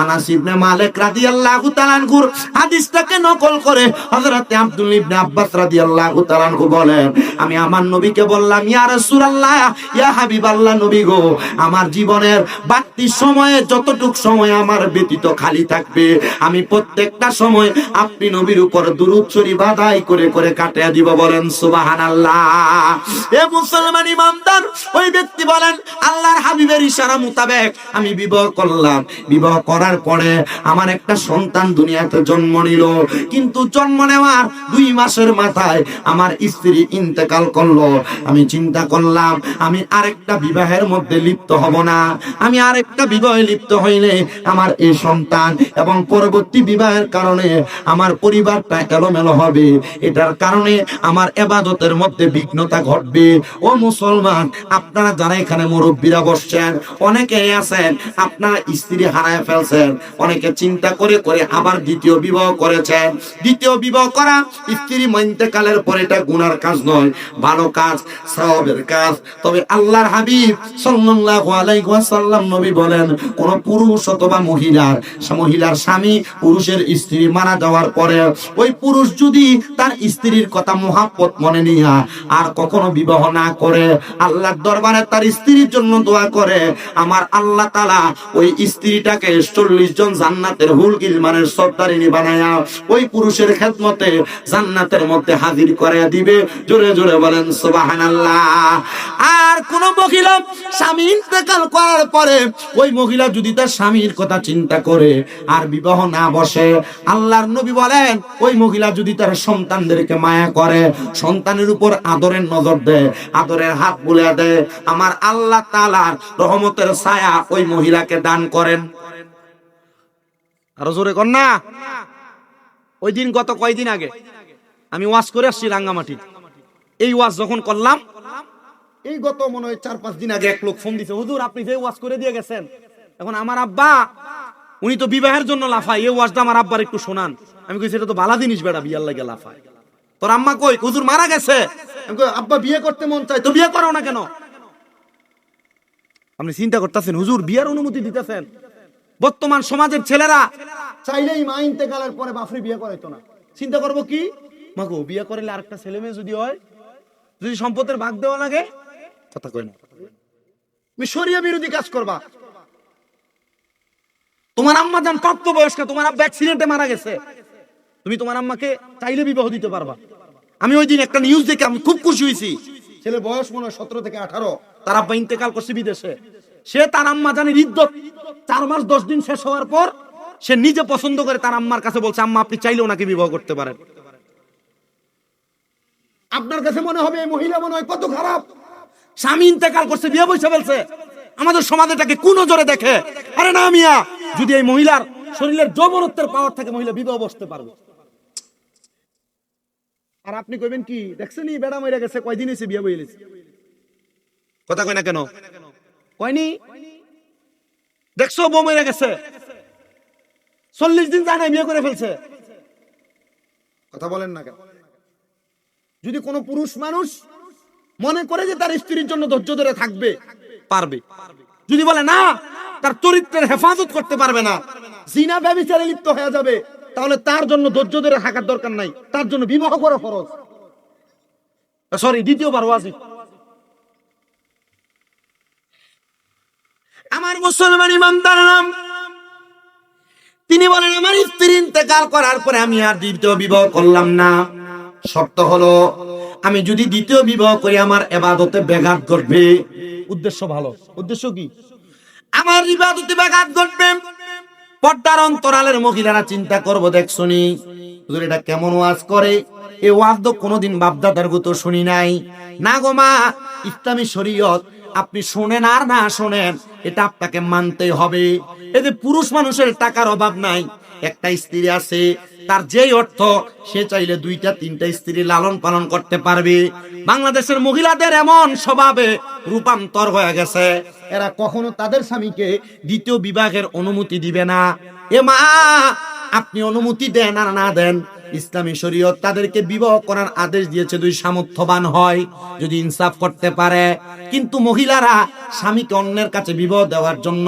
আনাস ইবনে মালিক রাদিয়াল্লাহু তাআলা আনহুর হাদিসটাকে নকল করে হযরত আব্দুল্লাহ ইবনে আব্বাস রাদিয়াল্লাহু তাআলা আনহু বলেন, আমি আমার নবীকে বললাম, ইয়া রাসূলুল্লাহ, ইয়া হাবিবাল্লাহ, নবী গো, আমার জীবনের বাকি সময়ে যতটুক সময় আমার ব্যতীত খালি থাকবে, আমি প্রত্যেকটা সময় আপনি নবীর উপর দুরূদ শরীফ আদায় করে করে কাটিয়ে দিব। বলেন সুবহানাল্লাহ। এ মুসলমান ইমানদার, ওই ব্যক্তি বলেন, আল্লাহর হাবিবের ইশারা মোতাবেক আমি বিবাহ করলাম। বিবাহ করার পরে আমার একটা সন্তান দুনিয়াতে জন্ম নিল, কিন্তু জন্ম নেওয়ার 2 মাসের মাথায় আমার স্ত্রী ইন্তেকাল করলো। আমি চিন্তা করলাম, আমি আরেকটা বিবাহের মধ্যে লিপ্ত হব না। আমি আরেকটা বিবাহে লিপ্ত হইলে আমার এই সন্তান এবং পরবর্তী বিবাহের কারণে আমার পরিবারটা এলোমেলো হবে, এটার কারণে আমার ইবাদতের মধ্যে বিঘ্নতা ঘটবে। ও মুসলমান, আপনারা যারা এখানে মুরব্বীরা বসছেন, অনেকে আছেন আপনারা স্ত্রী হারায় ফেলছেন, অনেকে চিন্তা করে করে আবার দ্বিতীয় বিবাহ করেছেন। দ্বিতীয় বিবাহ করা স্ত্রী ইন্তেকালের পরে এটা গুনার কাজ নয়, ভালো কাজ, সওয়াবের কাজ। তবে আল্লাহর হাবিব সাল্লাল্লাহু আলাইহি ওয়াসাল্লাম নবী বলেন, কোন পুরুষ অথবা মহিলার স্বামী পুরুষের স্ত্রী মারা যাওয়ার পরে ওই পুরুষ যদি তার স্ত্রীর কথা মুহাব্বত মনে নিয়া আর কখনো বিবাহ না করে, আল্লাহর দরবারে তার স্ত্রীর জন্য দোয়া করে, আমার আল্লাহ তাআলা ওই স্ত্রীটাকে 40 জন জান্নাতের হুল গিলমানের সর্দারিনী বানায়া ওই পুরুষের খেদমতে জান্নাতের মধ্যে হাজির করে দিবে। জোরে জোরে বলেন সুবহানাল্লাহ। আর কোন মহিলা স্বামী ইন্তেকাল করার পরে ওই মহিলা যদি তার স্বামীর কথা চিন্তা করে আর বিবাহ না বসে, আল্লাহর নবী বলেন, ওই মহিলা যদি তার সন্তানদেরকে মায়া করে, সন্তানের উপর আদরের নজর দেয়, আদরের হাত বুলিয়ে দেয়, আমার আল্লাহ তাআলার রহমতের ছায়া ওই মহিলাকে দান করেন। আরো জোরে কর না। ওই দিন গত কয়দিন আগে আমি ওয়াজ করে আসছি রাঙ্গামাটি। এই ওয়াজ যখন করলাম, এই গত মনে হয় 4-5 দিন আগে এক লোক ফোন দিছে, হুজুর আপনি যে ওয়াজ করে দিয়ে গেছেন, এখন আমার আব্বা উনি তো বিবাহের জন্য লাফায়, এই ওয়াজটা আমার আব্বার একটু শোনান। আমি কইছি, এটা তো ভালো জিনিস বেটা, বিয়ার লাগে লাফায়। তোর আম্মা কই? হুজুর মারা গেছে। আমি কই, আব্বা বিয়ে করতে মন চায়, তো বিয়ে করো না কেন? আপনি চিন্তা করতেছেন, হুজুর বিয়ার অনুমতি দিতেছেন। বর্তমান সমাজের ছেলেরা চাইলেই মা ইন্তেকালের পরে বাপরে বিয়ে করাইতো না। চিন্তা করবো কি, মাগো বিয়ে করলে আরেকটা ছেলে মেয়ে যদি হয়, যদি সম্পদের ভাগ দেওয়া লাগে, কথা কই না, তুমি শরিয়া বিরোধী কাজ করবা। তোমার আম্মা যান প্রাপ্তবয়স্ক, তোমার আব্বা অ্যাক্সিডেন্টে মারা গেছে, তুমি তোমার আম্মাকে চাইলে বিবাহ দিতে পারবা। আমি ওই দিন একটা নিউজ দেখে আমি খুব খুশি হয়েছি। ছেলে বয়স মনে হয় 17 থেকে 18, তার আব্বা ইন্তেকাল করছে বিদেশে। সে তার আম্মা জানে ইদ্দত 4 মাস 10 দিন শেষ হওয়ার পর সে নিজে পছন্দ করে তার আম্মার কাছে বলছে, আম্মা আপনি চাইলেও নাকি বিবাহ করতে পারেন। আপনার কাছে মনে হবে এই মহিলা মনে হয় কত খারাপ, স্বামী ইন্তেকাল করছে, বিয়ে বসে ফেলছে। আমাদের সমাজ এটাকে কোন নজরে দেখে? আরে না মিয়া, যদি এই মহিলার শরীরের যৌবনত্বের পাওয়ার থাকে, মহিলা বিবাহ বসতে পারবে। আর আপনি কইবেন কি, দেখছেন এই বেড়া মরে গেছে, কয়দিন হইছে বিয়ে বইলেছে, কথা কই না কেন? কয়নি? দেখছো বউ মরে গেছে, 40 দিন যায় না বিয়ে করে ফেলছে, কথা বলেন না কেন? যদি কোনো পুরুষ মানুষ মনে করে যে তার স্ত্রীর জন্য ধৈর্য ধরে থাকবে, পারবে। যদি বলে না, তার চরিত্রের হেফাজত করতে পারবে না, জিনা ব্যভিচারে লিপ্ত হয়ে যাবে, তাহলে তার জন্য ধৈর্য ধরে থাকার দরকার নাই, তার জন্য বিবাহ করা ফরজ। সরি দ্বিতীয়বার ওয়াজিব। আমার মুসলমান ইমানদার নাম, তিনি বলেন আমার স্ত্রী ইন্তেকাল করার পরে আমি আর দ্বিতীয় বিবাহ করলাম না। শর্ত হলো আমি যদি দ্বিতীয় বিবাহ করি আমার ইবাদতে ব্যাঘাত ঘটবে। উদ্দেশ্য ভালো, উদ্দেশ্য কি? আমার ইবাদতে ব্যাঘাত ঘটবে। পর্দার অন্তরালের মহিলারা চিন্তা করবো, দেখ শুনি এটা কেমন ওয়াজ করে, এই ওয়াজ তো কোনোদিন বাপদাদার গো তো শুনি নাই। না গো মা, ইসলামী শরীয়ত আপনি শোনেন আর না শোনেন এটা আপনাকে মানতেই হবে। এই যে পুরুষ মানুষের টাকার অভাব নাই, একটা স্ত্রী আছে, তার যেই অর্থ সে চাইলে দুইটা তিনটা স্ত্রী লালন পালন করতে পারবে। বাংলাদেশের মহিলাদের এমন স্বভাবে রূপান্তর হয়ে গেছে, এরা কখনো তাদের স্বামীকে দ্বিতীয় বিবাহের অনুমতি দিবে না। এ মা, আপনি অনুমতি দেন আর না দেন, ইসলামী শরীয়ত তাদেরকে বিবাহ করার আদেশ দিয়েছে যদি সামর্থ্যবান হয়, যদি ইনসাফ করতে পারে। কিন্তু মহিলারা স্বামীকে অন্যের কাছে বিবাহ দেওয়ার জন্য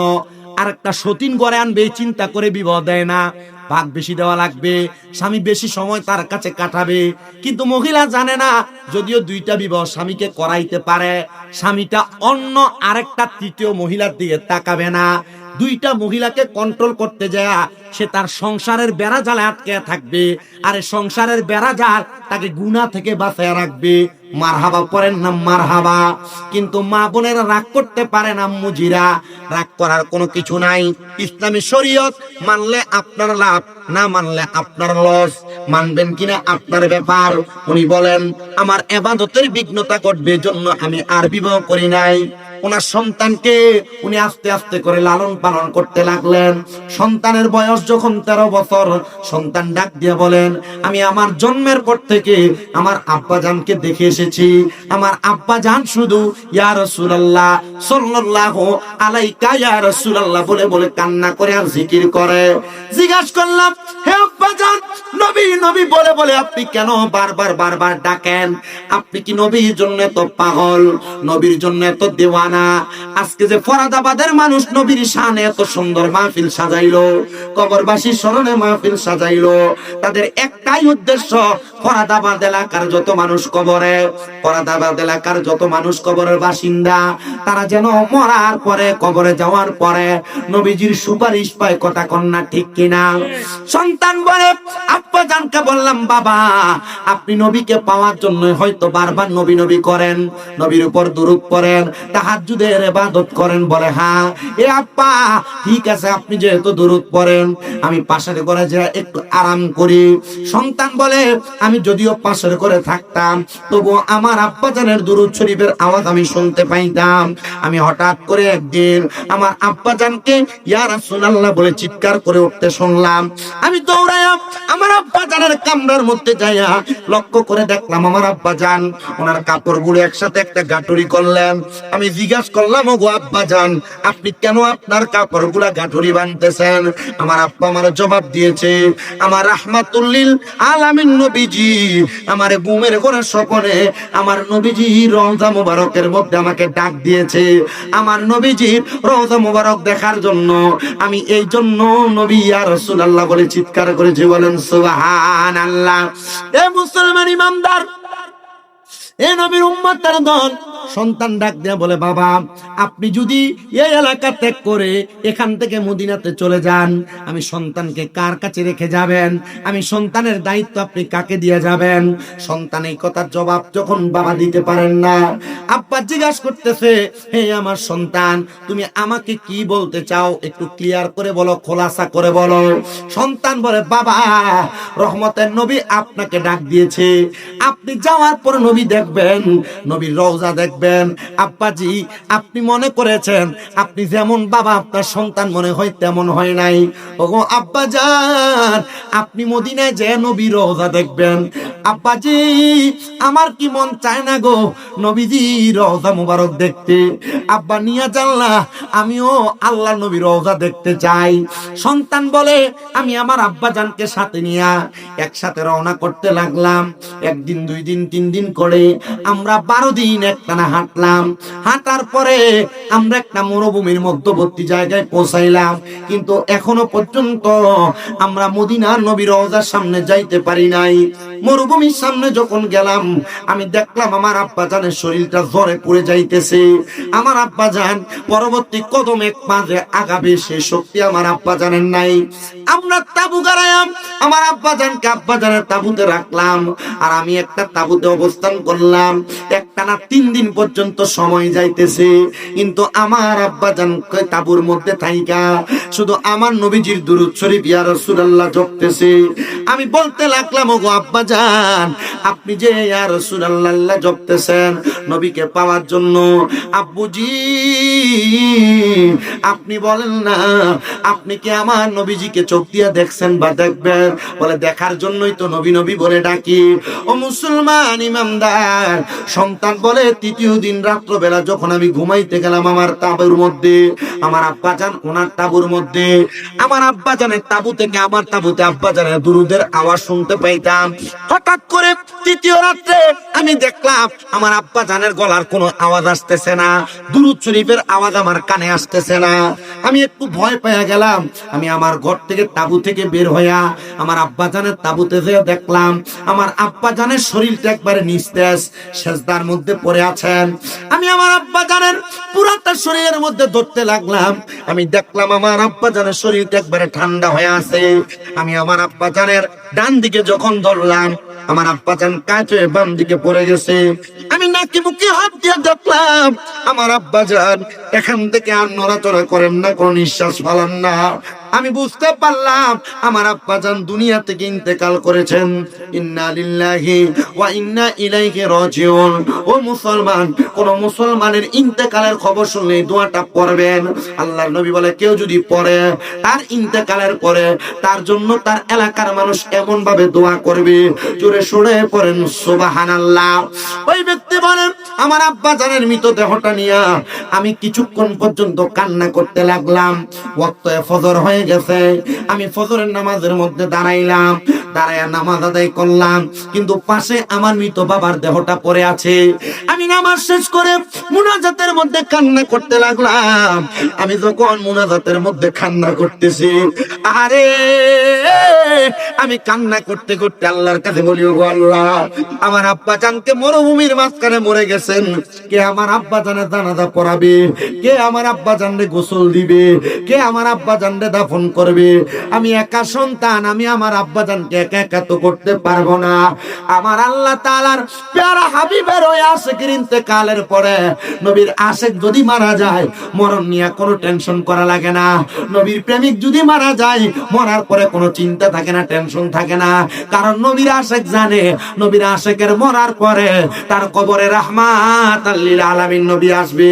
আর একটা সতীন গড়ে আনবে চিন্তা করে বিবাহ দেয় না। ভাগ বেশি দেওয়া লাগবে, স্বামী বেশি সময় তার কাছে কাটাবে। কিন্তু মহিলা জানে না, যদিও দুইটা বিবাহ স্বামীকে করাইতে পারে, স্বামীটা অন্য আরেকটা তৃতীয় মহিলার দিকে তাকাবে না। দুইটা মহিলাকে কন্ট্রোল করতে যায় সে তার সংসারের বেড়াজালে আটকে থাকবে, আর সংসারের বেড়াজাল তাকে গুনাহ থেকে বাঁচিয়ে রাখবে। মারহাবা পড়েন না মারহাবা। কিন্তু মা বোনেরা রাগ করতে পারে না, মুজিরা রাগ করার কোনো কিছু নাই। ইসলামী শরীয়ত মানলে আপনার লাভ, না মানলে আপনার লস। মানবেন কিনা আপনার ব্যাপার। উনি বলেন আমার ইবাদতের বিঘ্নতা ঘটবে জন্য আমি আর বিবাহ করি নাই। ওনার সন্তানকে উনি আস্তে আস্তে করে লালন পালন করতে লাগলেন। সন্তানের বয়স যখন 13 বছর, সন্তান ডাক দিয়ে বলেন আমি আমার জন্মের পর থেকে আমার আব্বাজানকে দেখে এসেছি। আমার আব্বাজান শুধু ইয়া রাসূলুল্লাহ সাল্লাল্লাহু আলাইকা ইয়া রাসূলুল্লাহ বলে বলে কান্না করে আর জিকির করে। জিজ্ঞাসা করলাম হে আব্বাজান, নবী নবী বলে বলে আপনি কেন বারবার বারবার ডাকেন? আপনি কি নবীর জন্য এত পাগল, নবীর জন্য এত দেওয়ানা? আজকে যে ফরাদাবাদের মানুষ নবীর শানে এত সুন্দর মাহফিল সাজাইলো, কবরবাসীর স্মরণে মাহফিল সাজাইলো, তাদের একটাই উদ্দেশ্য ফরাদাবাদ এলাকার যত মানুষ কবরে, ফরাদাবাদ এলাকার যত মানুষ কবরের বাসিন্দা তারা যেন মরার পরে কবরে যাওয়ার পরে নবীজির সুপারিশ পায়। কথা কন্যা ঠিক কিনা? সন্তান বলে আব্বাজানকে বললাম বাবা আপনি নবীকে পাওয়ার জন্য হয়তো বারবার নবী নবী করেন, নবীর উপর দুরূদ পড়েন, তাহাজ্জুদের ইবাদত করেন। বলে হ্যাঁ। এ আব্বা ঠিক আছে, আপনি যেহেতু দুরূদ পড়েন আমি পাশের ঘরে যা একটু আরাম করি। সন্তান বলে আমি যদিও পাশের ঘরে থাকতাম তবু আমার আব্বাজানের দুরূদ শরীফের আওয়াজ আমি শুনতে পাইতাম। আমি হঠাৎ করে একদিন আমার আব্বাজানকে ইয়া রাসূলুল্লাহ বলে চিৎকার করে উঠতে শুনলাম। আমি দৌড়াইয়া আমার আব্বাজানের কামরার মধ্যে যাইয়া লক্ষ্য করে দেখলাম আমার আব্বাজান ওনার কাপড়গুলো একসাথে একটা গাঁটুরি করলেন। আমি জিজ্ঞাসা করলাম ওগো আব্বাজান আপনি কেন আপনার কাপড়গুলা গাঁটুরি বানতেছেন? আমার আব্বা আমার জবাব দিয়েছে আমার রাহমাতুল লিল আলামিন নবীজি আমার ঘুমের ঘরে স্বপ্নে আমার নবীজি রওজা মুবারকের মধ্যে আমাকে ডাক দিয়েছে। আমার নবীজির রওজা মুবারক দেখার জন্য আমি এই জন্য নবী ইয়া রাসূলুল্লাহ বলে চিৎকার করেছি। বলেন সুবহানাল্লাহ। এ মুসলমান ইমানদার, এ নবীর উম্মতের দল, সন্তান ডাক দেয়া বলে বাবা আপনি যদি এই এলাকা ত্যাগ করে এখান থেকে মদিনাতে চলে যান আমি সন্তানকে কার কাছে রেখে যাবেন? আমি সন্তানের দায়িত্ব আপনি কাকে দিয়ে যাবেন? সন্তান এই কথার জবাব যখন বাবা দিতে পারেন না, আব্বা জিজ্ঞাসা করতেছে হে আমার সন্তান তুমি আমাকে কি বলতে চাও একটু ক্লিয়ার করে বলো, খোলাসা করে বলো। সন্তান বলে বাবা রহমতের নবী আপনাকে ডাক দিয়েছে, আপনি যাওয়ার পর নবী দেখবেন, নবীর রওজা দেখবেন। আব্বাজি আপনি মনে করেছেন আপনি যেমন বাবা আপনার সন্তান মনে হয় তেমন হয় নাই। ওগো আব্বাজান আপনি মদিনায় যে নবীর রওজা দেখবেন। আব্বাজি আমার কি মন চায় না গো নবীজি রওজা মুবারক দেখতে। আব্বা নিয়া জানলা আমিও আল্লাহ নবীর রওজা দেখতে চাই। সন্তান বলে আমি আমার আব্বাজানকে সাথে নিয়া একসাথে রওনা করতে লাগলাম। একদিন 2 দিন 3 দিন করে আমরা 12 দিন একটানা হাঁটলাম। হাঁটার পরে আমরা একটা মরুভূমির মধ্যবর্তী জায়গায় পৌঁছাইলাম, কিন্তু এখনো পর্যন্ত আমরা মদিনার নবীর রওজার সামনে যাইতে পারি নাই। মরুভূমির সামনে যখন গেলাম, আমি দেখলাম আমার আব্বাজানের শরীরটা জ্বরে পড়ে যাইতেছে। আমার আব্বাজান পরবর্তী কদম এক পাঁচে আগাবে সে শক্তি আমার আব্বাজানের নাই। আমরা তাবু গাড়াইলাম, আমার আব্বাজানকে আব্বাজানের তাবুতে রাখলাম, আর আমি একটা তাবুতে অবস্থান করলাম। একটানা 3 দিন পর্যন্ত সময় যাইতেছে, কিন্তু আমার আব্বাজান তাবুর মধ্যে থাইকা শুধু আমার নবীজির দুরূদ শরীফ ইয়া রাসূলুল্লাহ জপতেছে। আমি বলতে লাগলাম, ওগো আব্বাজান, আপনি যে ইয়া রাসূলুল্লাহ জপতেছেন নবীকে পাওয়ার জন্য, আব্বুজি আপনি বলেন না আপনি কি আমার নবীজিকে চোখ দিয়ে দেখছেন বা দেখবেন? বলে দেখার জন্যই তো নবী নবী বলে ডাকি। ও মুসলমান ইমানদার সন্তান বলে, 3য় দিন রাত্রবেলা যখন আমি ঘুমাইতে গেলাম আমার তাঁবুর মধ্যে, আমার আব্বাজান ওনার তাঁবুর মধ্যে, আমার আব্বাজানের তাঁবু থেকে আমার তাঁবুতে আব্বাজানের দুরূদের আওয়াজ শুনতে পাইতাম। হঠাৎ করে 3য় রাত্রে আমি দেখলাম আমার আব্বাজানের গলার কোনো আওয়াজ আসতেছে না, দুরূদ শরীফের আওয়াজ আমার কানে আসতেছে না। আমি একটু ভয় পেয়ে গেলাম। আমি আমার ঘর থেকে তাঁবু থেকে বের হইয়া আমার আব্বাজানের তাঁবুতে যেয়ে দেখলাম আমার আব্বাজানের শরীরটা একবারে নিস্তেজ, সেজদার মধ্যে পড়ে আছেন। আমি আমার আব্বাজানের পুরাটা শরীরের মধ্যে ধরতে লাগলাম। আমি দেখলাম আমার আব্বাজানের শরীরটা একবারে ঠান্ডা হয়ে আছে। আমি আমার আব্বাজানের ডান দিকে যখন ধরলাম, আমার আব্বাজান কাজ হয়ে বাম দিকে পড়ে গেছে। আমি নাকি মুখে হাত দিয়ে দেখলাম আমার আব্বাজান এখান থেকে আর নড়াচড়া করেন না, কোন নিঃশ্বাস ফেলান না। আমি বুঝতে পারলাম আমার আব্বাজান দুনিয়া থেকে ইন্তেকাল করেছেন। ইন্না লিল্লাহি ওয়া ইন্না ইলাইহি রাজিউন। ও মুসলমান, কোন মুসলমানের ইন্তেকালের খবর শুনলে দোয়াটা পড়বেন। আল্লাহর নবী বলে, কেউ যদি পড়ে তার ইন্তেকালের পরে তার জন্য তার এলাকার মানুষ এমন ভাবে দোয়া করবে, জোরে শুনে পড়েন সুবহানাল্লাহ। ওই ব্যক্তি বলেন, আমার আব্বাজানের মৃতদেহটা নিয়ে আমি কিছুক্ষণ পর্যন্ত কান্না করতে লাগলাম। ওয়াক্ত ফজর হয়ে গেছে। আমি ফজরের নামাজের মধ্যে দাঁড়াইলাম, দাঁড়ায়া নামাজ আদায় করলাম, কিন্তু পাশে আমার মৃত বাবার দেহটা পড়ে আছে। আমি নামাজ শেষ করে মুনাজাতের মধ্যে কান্না করতে লাগলাম। আমি যখন মুনাজাতের মধ্যে কান্না করতেছি, আরে আমি কান্না করতে করতে আল্লাহর কাছে বলি, ওগো আল্লাহ, আমার আব্বাজানকে মরুভূমির মাঝখানে মরে গেছেন, কে আমার আব্বাজানের জানাজা পড়াবে? কে আমার আব্বাজানরে গোসল দিবে? কে আমার আব্বাজানরে দাফন করবে? আমি একা সন্তান, আমি আমার আব্বাজানকে একা একা তো করতে পারবো না। আমার আল্লাহ তাআলার প্যারা হাবিবের ওই আশিকের ইন্তেকালের পরে নবীর আশিক যদি মারা যায়, মরণ নিয়ে কোনো টেনশন করা লাগে না। নবীর প্রেমিক যদি মারা যায়, মরার পরে কোনো চিন্তা থাকে না, টেনশন থাকে না। কারণ নবীর আশিক জানে নবীর আশিকের মরার পরে তার কবরে রাহমাতাল লিল আলামিন নবী আসবে।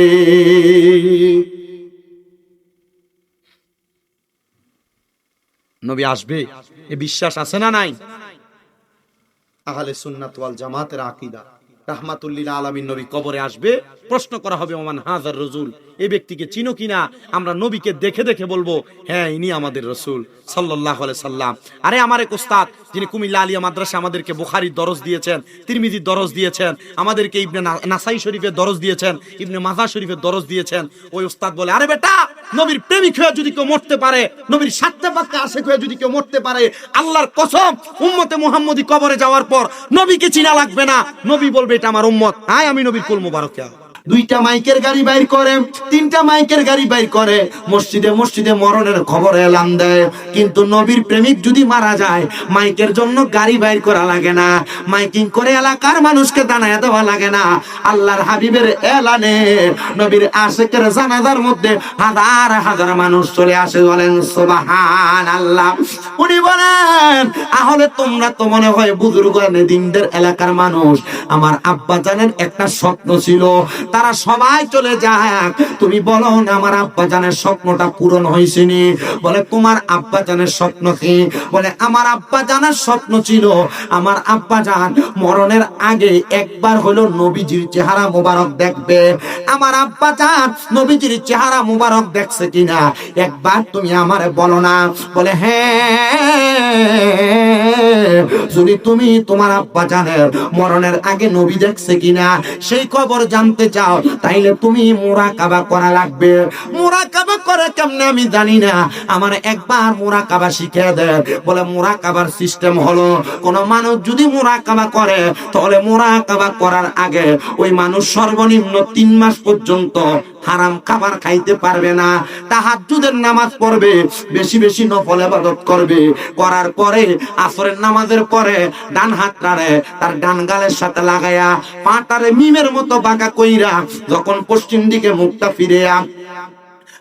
নবী আসবে, এ বিশ্বাস আছে না নাই? আহলে সুন্নাত ওয়াল জামাতের আকীদা, রাহমাতুল লিল আলামিন নবী কবরে আসবে। প্রশ্ন করা হবে, ওমান হাযার রাসূল, এই ব্যক্তিকে চিনো কিনা? আমরা নবীকে দেখে দেখে বলবো, হ্যাঁ ইনি আমাদের রাসূল সাল্লাল্লাহু আলাইহি সাল্লাম। আরে আমার এক ওস্তাদ যিনি কুমিল্লা আলিয়া মাদ্রাসা আমাদেরকে বুখারীর দরজ দিয়েছেন, তিরমিজির দরজ দিয়েছেন, আমাদেরকে ইবনে নাসাই শরীফের দরজ দিয়েছেন, ইবনে মাজাহ শরীফের দরজ দিয়েছেন। ওই ওস্তাদ বলে, আরে বেটা, নবীর প্রেমিক হয়ে যদি কেউ মরতে পারে, নবীর সাথে পাক্কা আশিক হয়ে যদি কেউ মরতে পারে, আল্লাহর কসম উম্মতে মুহাম্মদী কবরে যাওয়ার পর নবীকে চিনা লাগবে না। নবী বলবে, এটা আমার উম্মত, আয় আমি নবীর কুল মুবারক। 2টা মাইকের গাড়ি বাইর করে, 3টা মাইকের গাড়ি বাইর করে, মসজিদে মসজিদে মরণের খবর এলান দেয়। কিন্তু নবীর প্রেমিক যদি মারা যায়, মাইকের জন্য গাড়ি বাইর করা লাগে না, মাইকিং করে এলাকার মানুষকে জানায়া দেওয়া লাগে না। আল্লাহর হাবিবের এলানে নবীর আশিকের জানাজার মধ্যে হাজার হাজার মানুষ চলে আসে। বলেন সুবহানাল্লাহ। উনি বলেন, তাহলে তোমরা তো মনে হয় বুজুর্গ দিনদের এলাকার মানুষ। আমার আব্বাজানের একটা স্বপ্ন ছিল, তারা সবাই চলে যাক, তুমি বলো না আমার আব্বাজানের স্বপ্নটা পূরণ হয়েছে নি? বলে, তোমার আব্বাজানের স্বপ্ন কি? বলে, আমার আব্বাজানের স্বপ্ন ছিল আমার আব্বাজান মরণের আগে একবার হলো নবীজির চেহারা মুবারক দেখবে। আমার আব্বাজান নবীজির চেহারা মুবারক দেখছে কিনা একবার তুমি আমারে বলো না? বলে, হ্যাঁ, যদি তুমি তোমার আব্বাজানের মরণের আগে নবী দেখছে কিনা সেই খবর জানতে চাও, তাইলে তুমি মুরাকাবা করা লাগবে। মুরাকাবা করে কেমনে আমি জানি না, আমার একবার মুরাকাবা শিখিয়ে দেন। বলে মুরাকাবার সিস্টেম হলো, কোন মানুষ যদি মুরাকাবা করে তাহলে মুরাকাবা করার আগে ওই মানুষ সর্বনিম্ন 3 মাস পর্যন্ত হারাম খাবার খাইতে পারবে না। তাহাজ্জুদের নামাজ পড়বে, বেশি বেশি নফল ইবাদত করবে, করার পরে আসরের নামাজের পরে ডান হাতটারে তার ডান গালের সাথে লাগায়া পাটারে মিমের মতো বাঁকা কইরা যখন পশ্চিম দিকে মুখটা ফিরিয়া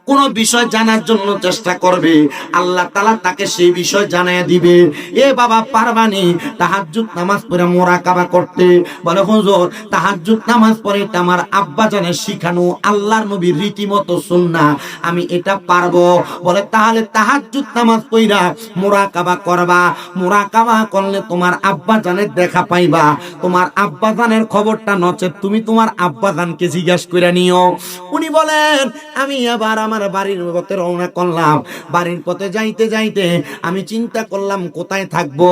কোন বিষয় জানার জন্য চেষ্টা করবে, আল্লাহ তাআলা তাকে সেই বিষয় জানিয়ে দিবে। এ বাবা পারবানি তাহাজ্জুদ নামাজ পড়ে মুরাকাবা করতে? বলে হুজুর তাহাজ্জুদ নামাজ পড়ে এটা আমার আব্বা জানের শিখানো আল্লাহর নবীর রীতিমতো সুন্নাহ, আমি এটা পারবো। বলে তাহলে তাহাজ্জুদ নামাজ পড়া মুরাকাবা করবা, মুরাকাবা করলে তোমার আব্বা জানের দেখা পাইবা, তোমার আব্বা জানের খবরটা নচেত তুমি তোমার আব্বা জানকে জিজ্ঞাসা করে নিও। উনি বলেন আমি আবার আমার বাড়ির পথে রওনা করলাম। বাড়ির পথে যাইতে যাইতে আমি চিন্তা করলাম কোথায় থাকবো।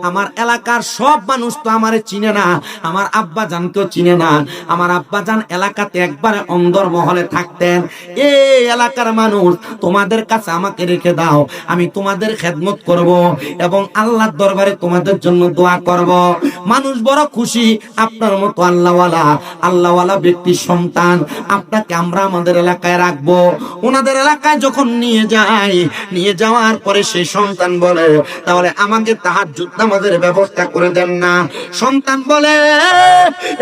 আমার এলাকার সব মানুষ তো আমারে চিনে না, আমার আব্বা জানকেও চিনে না। আমার আব্বা জান এলাকাতে একবারে অন্দর মহলে থাকতেন। এই এলাকার মানুষ তোমাদের কাছে আমাকে রেখে দাও, আমি তোমাদের খেদমত করব এবং আল্লাহর দরবারে তোমাদের জন্য দোয়া করব। মানুষ বড় খুশি, আপনার মতো আল্লাহওয়ালা ব্যক্তির সন্তান আপনাকে আমরা আমাদের এলাকায় রাখবো। ওনাদের এলাকায় যখন নিয়ে যাওয়ার পরে সেই সন্তান বলে তাহলে আমাকে তাহাজ্জুদ নামাজের ব্যবস্থা করে দেন না। সন্তান বলে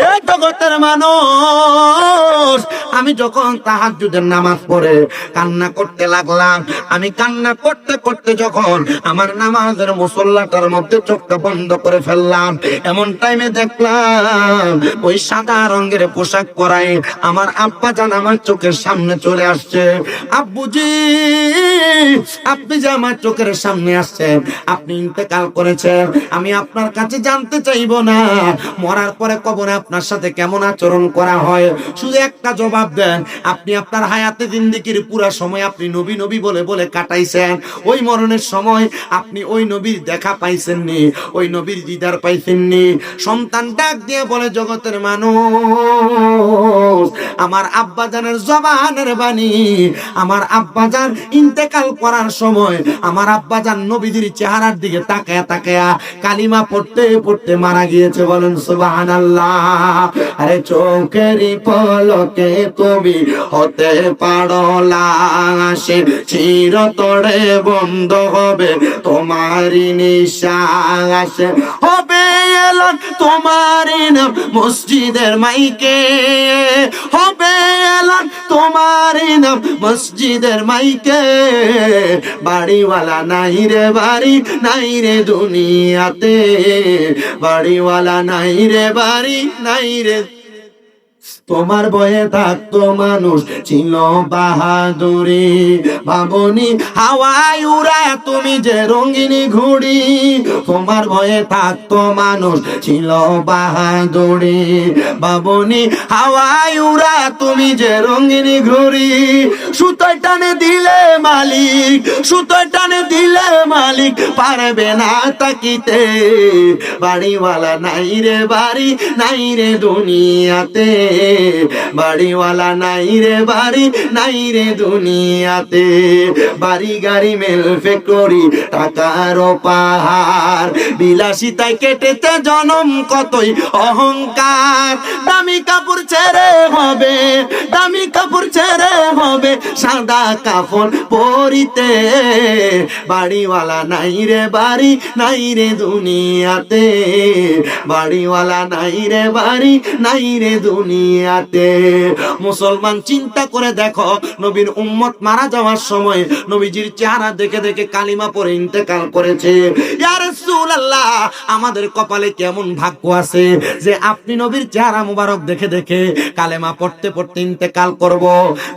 এই জগতের মানুষ, আমি যখন তাহাজ্জুদের নামাজ পড়ে কান্না করতে লাগলাম, আমি কান্না করতে করতে যখন আমার নামাজের মুসল্লাটার মধ্যে চোখটা বন্ধ করে ফেললাম, এমন টাইমে দেখলাম ওই সাদা রঙের পোশাক পরায় আমার আব্বা জান আমার চোখের সামনে চলে আসছে। আব্বুজি আপনি যে আমার চোখের সামনে আসছেন, আপনি ইন্তেকাল করেছেন, আমি আপনার কাছে জানতে চাইবো না মরার পরে কবরে আপনার সাথে কেমন আচরণ করা হয়, শুধু একটা জবাব দেন। আপনি আপনার হায়াতে জিন্দেগির পুরা সময় আপনি নবী নবী বলে বলে কাটাইছেন, ওই মরণের সময় আপনি ওই নবীর দেখা পাইছেননি, ওই নবীর দিদার পাইছেননি। সন্তান ডাক দিয়ে বলে জগতের মানুষ, আমার আব্বা জানের জবানের বাণী, আমার আব্বাজান ইন্তেকাল করার সময় আমার আব্বাজান নবীজির চেহারার দিকে তাকায়া তাকায়া কালিমা পড়তে পড়তে মারা গিয়েছে। বলেন সুবহানাল্লাহ। আরে চোখেরই পলকে তুমি হতে পারো লাশে, চিরতরে বন্ধ হবে তোমারই নিঃশ্বাস, হবে এলান তোমারই নাম মসজিদের মাইকে, হবে এলান তোমারই নাম মসজিদের মাইকে, বাড়িওয়ালা নাই রে বাড়ি নাই রে দুনিয়াতে, বাড়িওয়ালা নাই রে বাড়ি নাই রে। তোমার বয়ে থাকতো মানুষ ছিল বাহাদুরি, ভাবনি হাওয়ায় উড়ায় তুমি যে রঙিনী ঘুড়ি, তোমার বয়ে থাকতো মানুষ ছিল বাহাদুরি, ভাবনি হাওয়ায় উড়ায় তুমি যে রঙিনী ঘুড়ি, সুতোয় টানে দিলে মালিক, সুতোয় টানে দিলে মালিক পারবে না তাকিতে, বাড়িওয়ালা নাই রে বাড়ি নাই রে দুনিয়াতে, বাড়িওয়ালা নাই রে বাড়ি নাই রে দুনিয়াতে, বাড়ি গাড়ি মেল ফ্যাক্টরি টাকার পাহাড়, বিলাসিতায় কেটেছে জনম কতই অহংকার, দামি কাপড় ছেড়ে হবে, দামি কাপড় ছেড়ে হবে সাদা কাফন পরিতে, বাড়িওয়ালা নাই রে বাড়ি নাই রে দুনিয়াতে, বাড়িওয়ালা নাই রে বাড়ি নাই রে দুনিয়াতে। মুসলমান চিন্তা করে দেখো, নবীর উম্মত মারা যাওয়ার সময় নবীজির চেহারা দেখে দেখে কালিমা পড়ে ইন্তেকাল করেছে। ইয়া রাসূলুল্লাহ, আমাদের কপালে কেমন ভাগ্য আছে যে আপনি নবীর চেহারা মুবারক দেখে দেখে কালেমা পড়তে পড়তে ইন্তেকাল করব।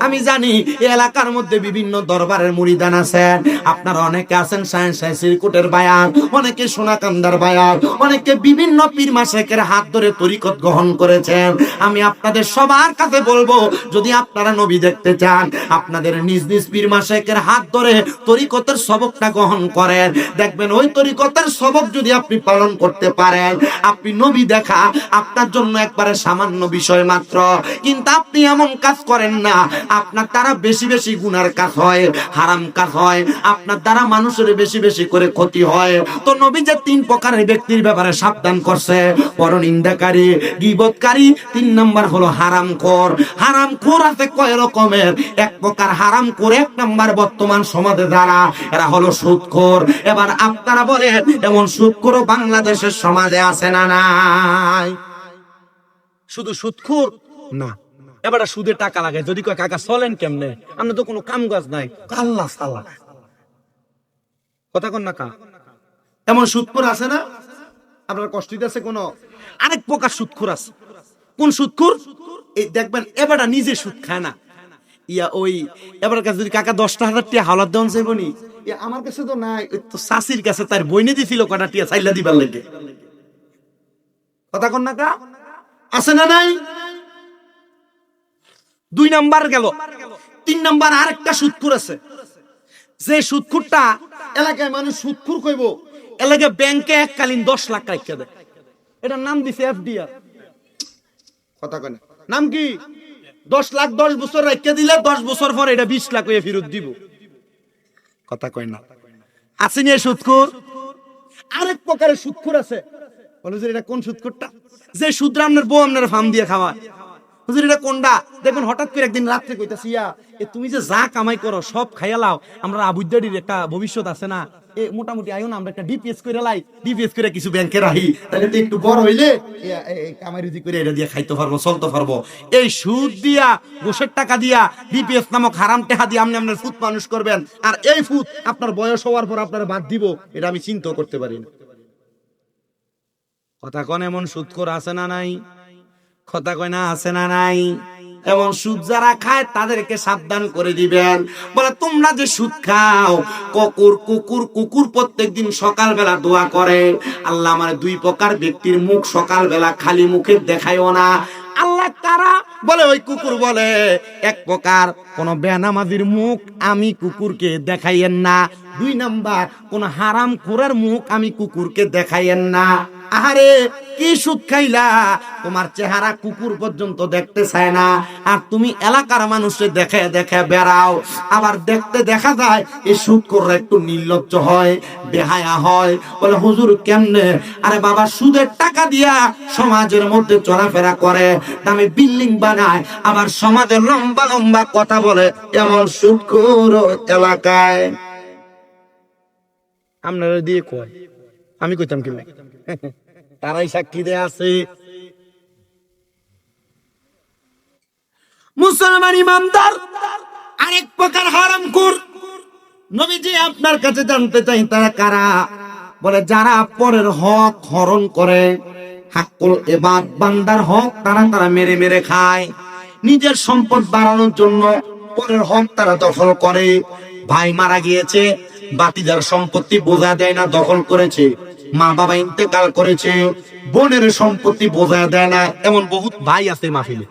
আমি জানি এই এলাকার মধ্যে বিভিন্ন দরবারের মুরিদান আছেন, আপনারা অনেকে আছেন সায়েন্স সিরকুটের বায়ান, অনেকে সোনাকান্দার বায়ান, অনেকে বিভিন্ন পীর মাশায়েখের হাত ধরে তরিকত গ্রহণ করেছেন। আমি আপনাদের সবার কাছে বলবো, যদি আপনারা নবী দেখতে চান, আপনাদের নিজ নিজ পীর মাশায়েখের হাত ধরে তরিকতের সবকটা গ্রহণ করেন। দেখবেন ওই তরিকতের সবক যদি আপনি পালন করতে পারেন, আপনি নবী দেখা আপনার জন্য একবারে সামান্য বিষয় মাত্র। কিন্তু আপনি এমন কাজ করেন না, আপনার দ্বারা বেশি বেশি গুনার কাজ হয়, হারাম কাজ হয়, আপনার দ্বারা মানুষের বেশি বেশি করে ক্ষতি হয়। তো নবী যে 3 প্রকারের ব্যক্তির ব্যাপারে সাবধান করছে, পরনিন্দাকারী, গীবতকারী, 3 নাম্বার হলো হারামখোর। হারামখোর আছে কয় রকমের? এক প্রকার হারামখোর, 1 নাম্বার বর্তমান সমাজে যারা, এরা হলো সুদখোর। এবার আপনারা বলেন, এমন সুদখোরও বাংলাদেশের সমাজে আছে না নাই? শুধু সুদখোর না, এবার সুদে টাকা লাগে। যদি কয় কাকা চলেন কেমনে, আমরা তো কোনো কাম কাজ নাই, আল্লাহ সাল্লাহ, কথা কন না কা? এমন সুদখোর আছে না? আপনার কষ্ট দিতেছে কোন? আরেক প্রকার সুদখোর আছে। কোন সুদখোর? এই দেখবেন এবারটা নিজে সুদ খায় না, ইয়া ওই এবার কাছে যদি কাকা 10,000 টাকা হাওলাত দেন চাইবনি, আমার কাছে তো নাই, তো শাশির কাছে তার বইনে দিছিল কটা টিয়া চাইলা দিবার লাগে, কথা কন না কা? আছে না নাই? 2 নাম্বার গেল। 3 নাম্বার আরেকটা সুদখোর আছে, যে সুদখোরটা এলাকায় মানুষ সুদখোর কইব, এলাকায় ব্যাংকে এককালীন 10 লাখ রাখা দেয়। এটার নাম দিছে এফডিআর, কথা কয় না? নাম কি? 10 লাখ 10 বছর রাখা দিলে 10 বছর পর এটা 20 লাখ হয়ে ফেরত দিব, কথা কয় না? আসেনি এই সুদখোর? আরেক প্রকারের সুদখোর আছে, বলে যে এটা কোন সুদখোরটা? যে সুদরা আপনার বউ আপনার ফার্ম দিয়ে খাওয়ায়। হুজুর এটা কোনটা? দেখুন হঠাৎ করে একদিন রাত্রে কইতাছি, ইয়া তুমি যে যা কামাই করো সব খাইয়া লাও, আমরা আবুদ্দারির একটা ভবিষ্যৎ আছে না, এ মোটামুটি আইও না, আমরা একটা ডিপিএস করে লাই, ডিপিএস করে কিছু ব্যাংকে রাখি, তাহলে তো একটু বড় হইলে কামাই রুজি করে এটা দিয়ে খাইতে পারবো, চলতে পারবো। এই সুদ দিয়া, ঘুষের টাকা দিয়া, ডিপিএস নামক হারাম টাকা দিয়ে আপনি আপনার ফুত মানুষ করবেন, আর এই ফুত আপনার বয়স হওয়ার পর আপনার বাদ দিব, এটা আমি চিন্তা করতে পারি না, কথা কোন? এমন সুদখোর আছে না নাই? কথা কয় না, আছে না নাই? এমন সুদ যারা খায় তাদেরকে সাবধান করে দিবেন। বলে তোমরা যে সুদ খাও, কুকুর কুকুর কুকুর প্রত্যেকদিন সকালবেলা দোয়া করে, আল্লাহ আমার 2 প্রকার ব্যক্তির মুখ সকালবেলা খালি মুখে দেখাইও না। আল্লাহ তারা বলে, ওই কুকুর বলে, 1 প্রকার কোন বেনামাজির মুখ আমি কুকুরকে দেখাইয়েন না। 2 নাম্বার কোন হারামখোরের মুখ আমি কুকুরকে দেখাইয়েন না। আরে কি সুদ খাইলা, তোমার চেহারা কুকুর পর্যন্ত দেখতে চায় না, আর তুমি এলাকার মানুষে দেখে দেখে বেড়াও। আবার দেখতে দেখা যায় এই সুদখোররা একটু নির্লজ্জ হয়, বেহায়া হয়। বলে হুজুর কেমনে? আরে বাবা, সুদের টাকা দিয়া সমাজের মধ্যে চলাফেরা করে, দামি বিল্ডিং বানায়, আবার সমাজের লম্বা লম্বা কথা বলে, এমন সুদখোর এলাকায় আপনারা দিয়ে কয়, আমি কইতাম কি? তারাই সাক্ষী দেয়া আছে। মুসলমান ইমানদার আরেক প্রকার হারামখোর। নবীজি আপনার কাছে জানতে চাই, তারা কারা? বলে যারা পরের হক হরণ করে, হাক্কুল ইবাদ, বান্দার হক তারা মেরে মেরে খায়, নিজের সম্পদ বাড়ানোর জন্য পরের হক তারা দখল করে। ভাই মারা গিয়েছে, বাতিদার সম্পত্তি বোঝা দেয় না, দখল করেছে। মা বাবা ইন্তেকাল করেছে, বোনের সম্পত্তি বোঝা দেয় না। এমন বহুত ভাই আছে মাহফিলে,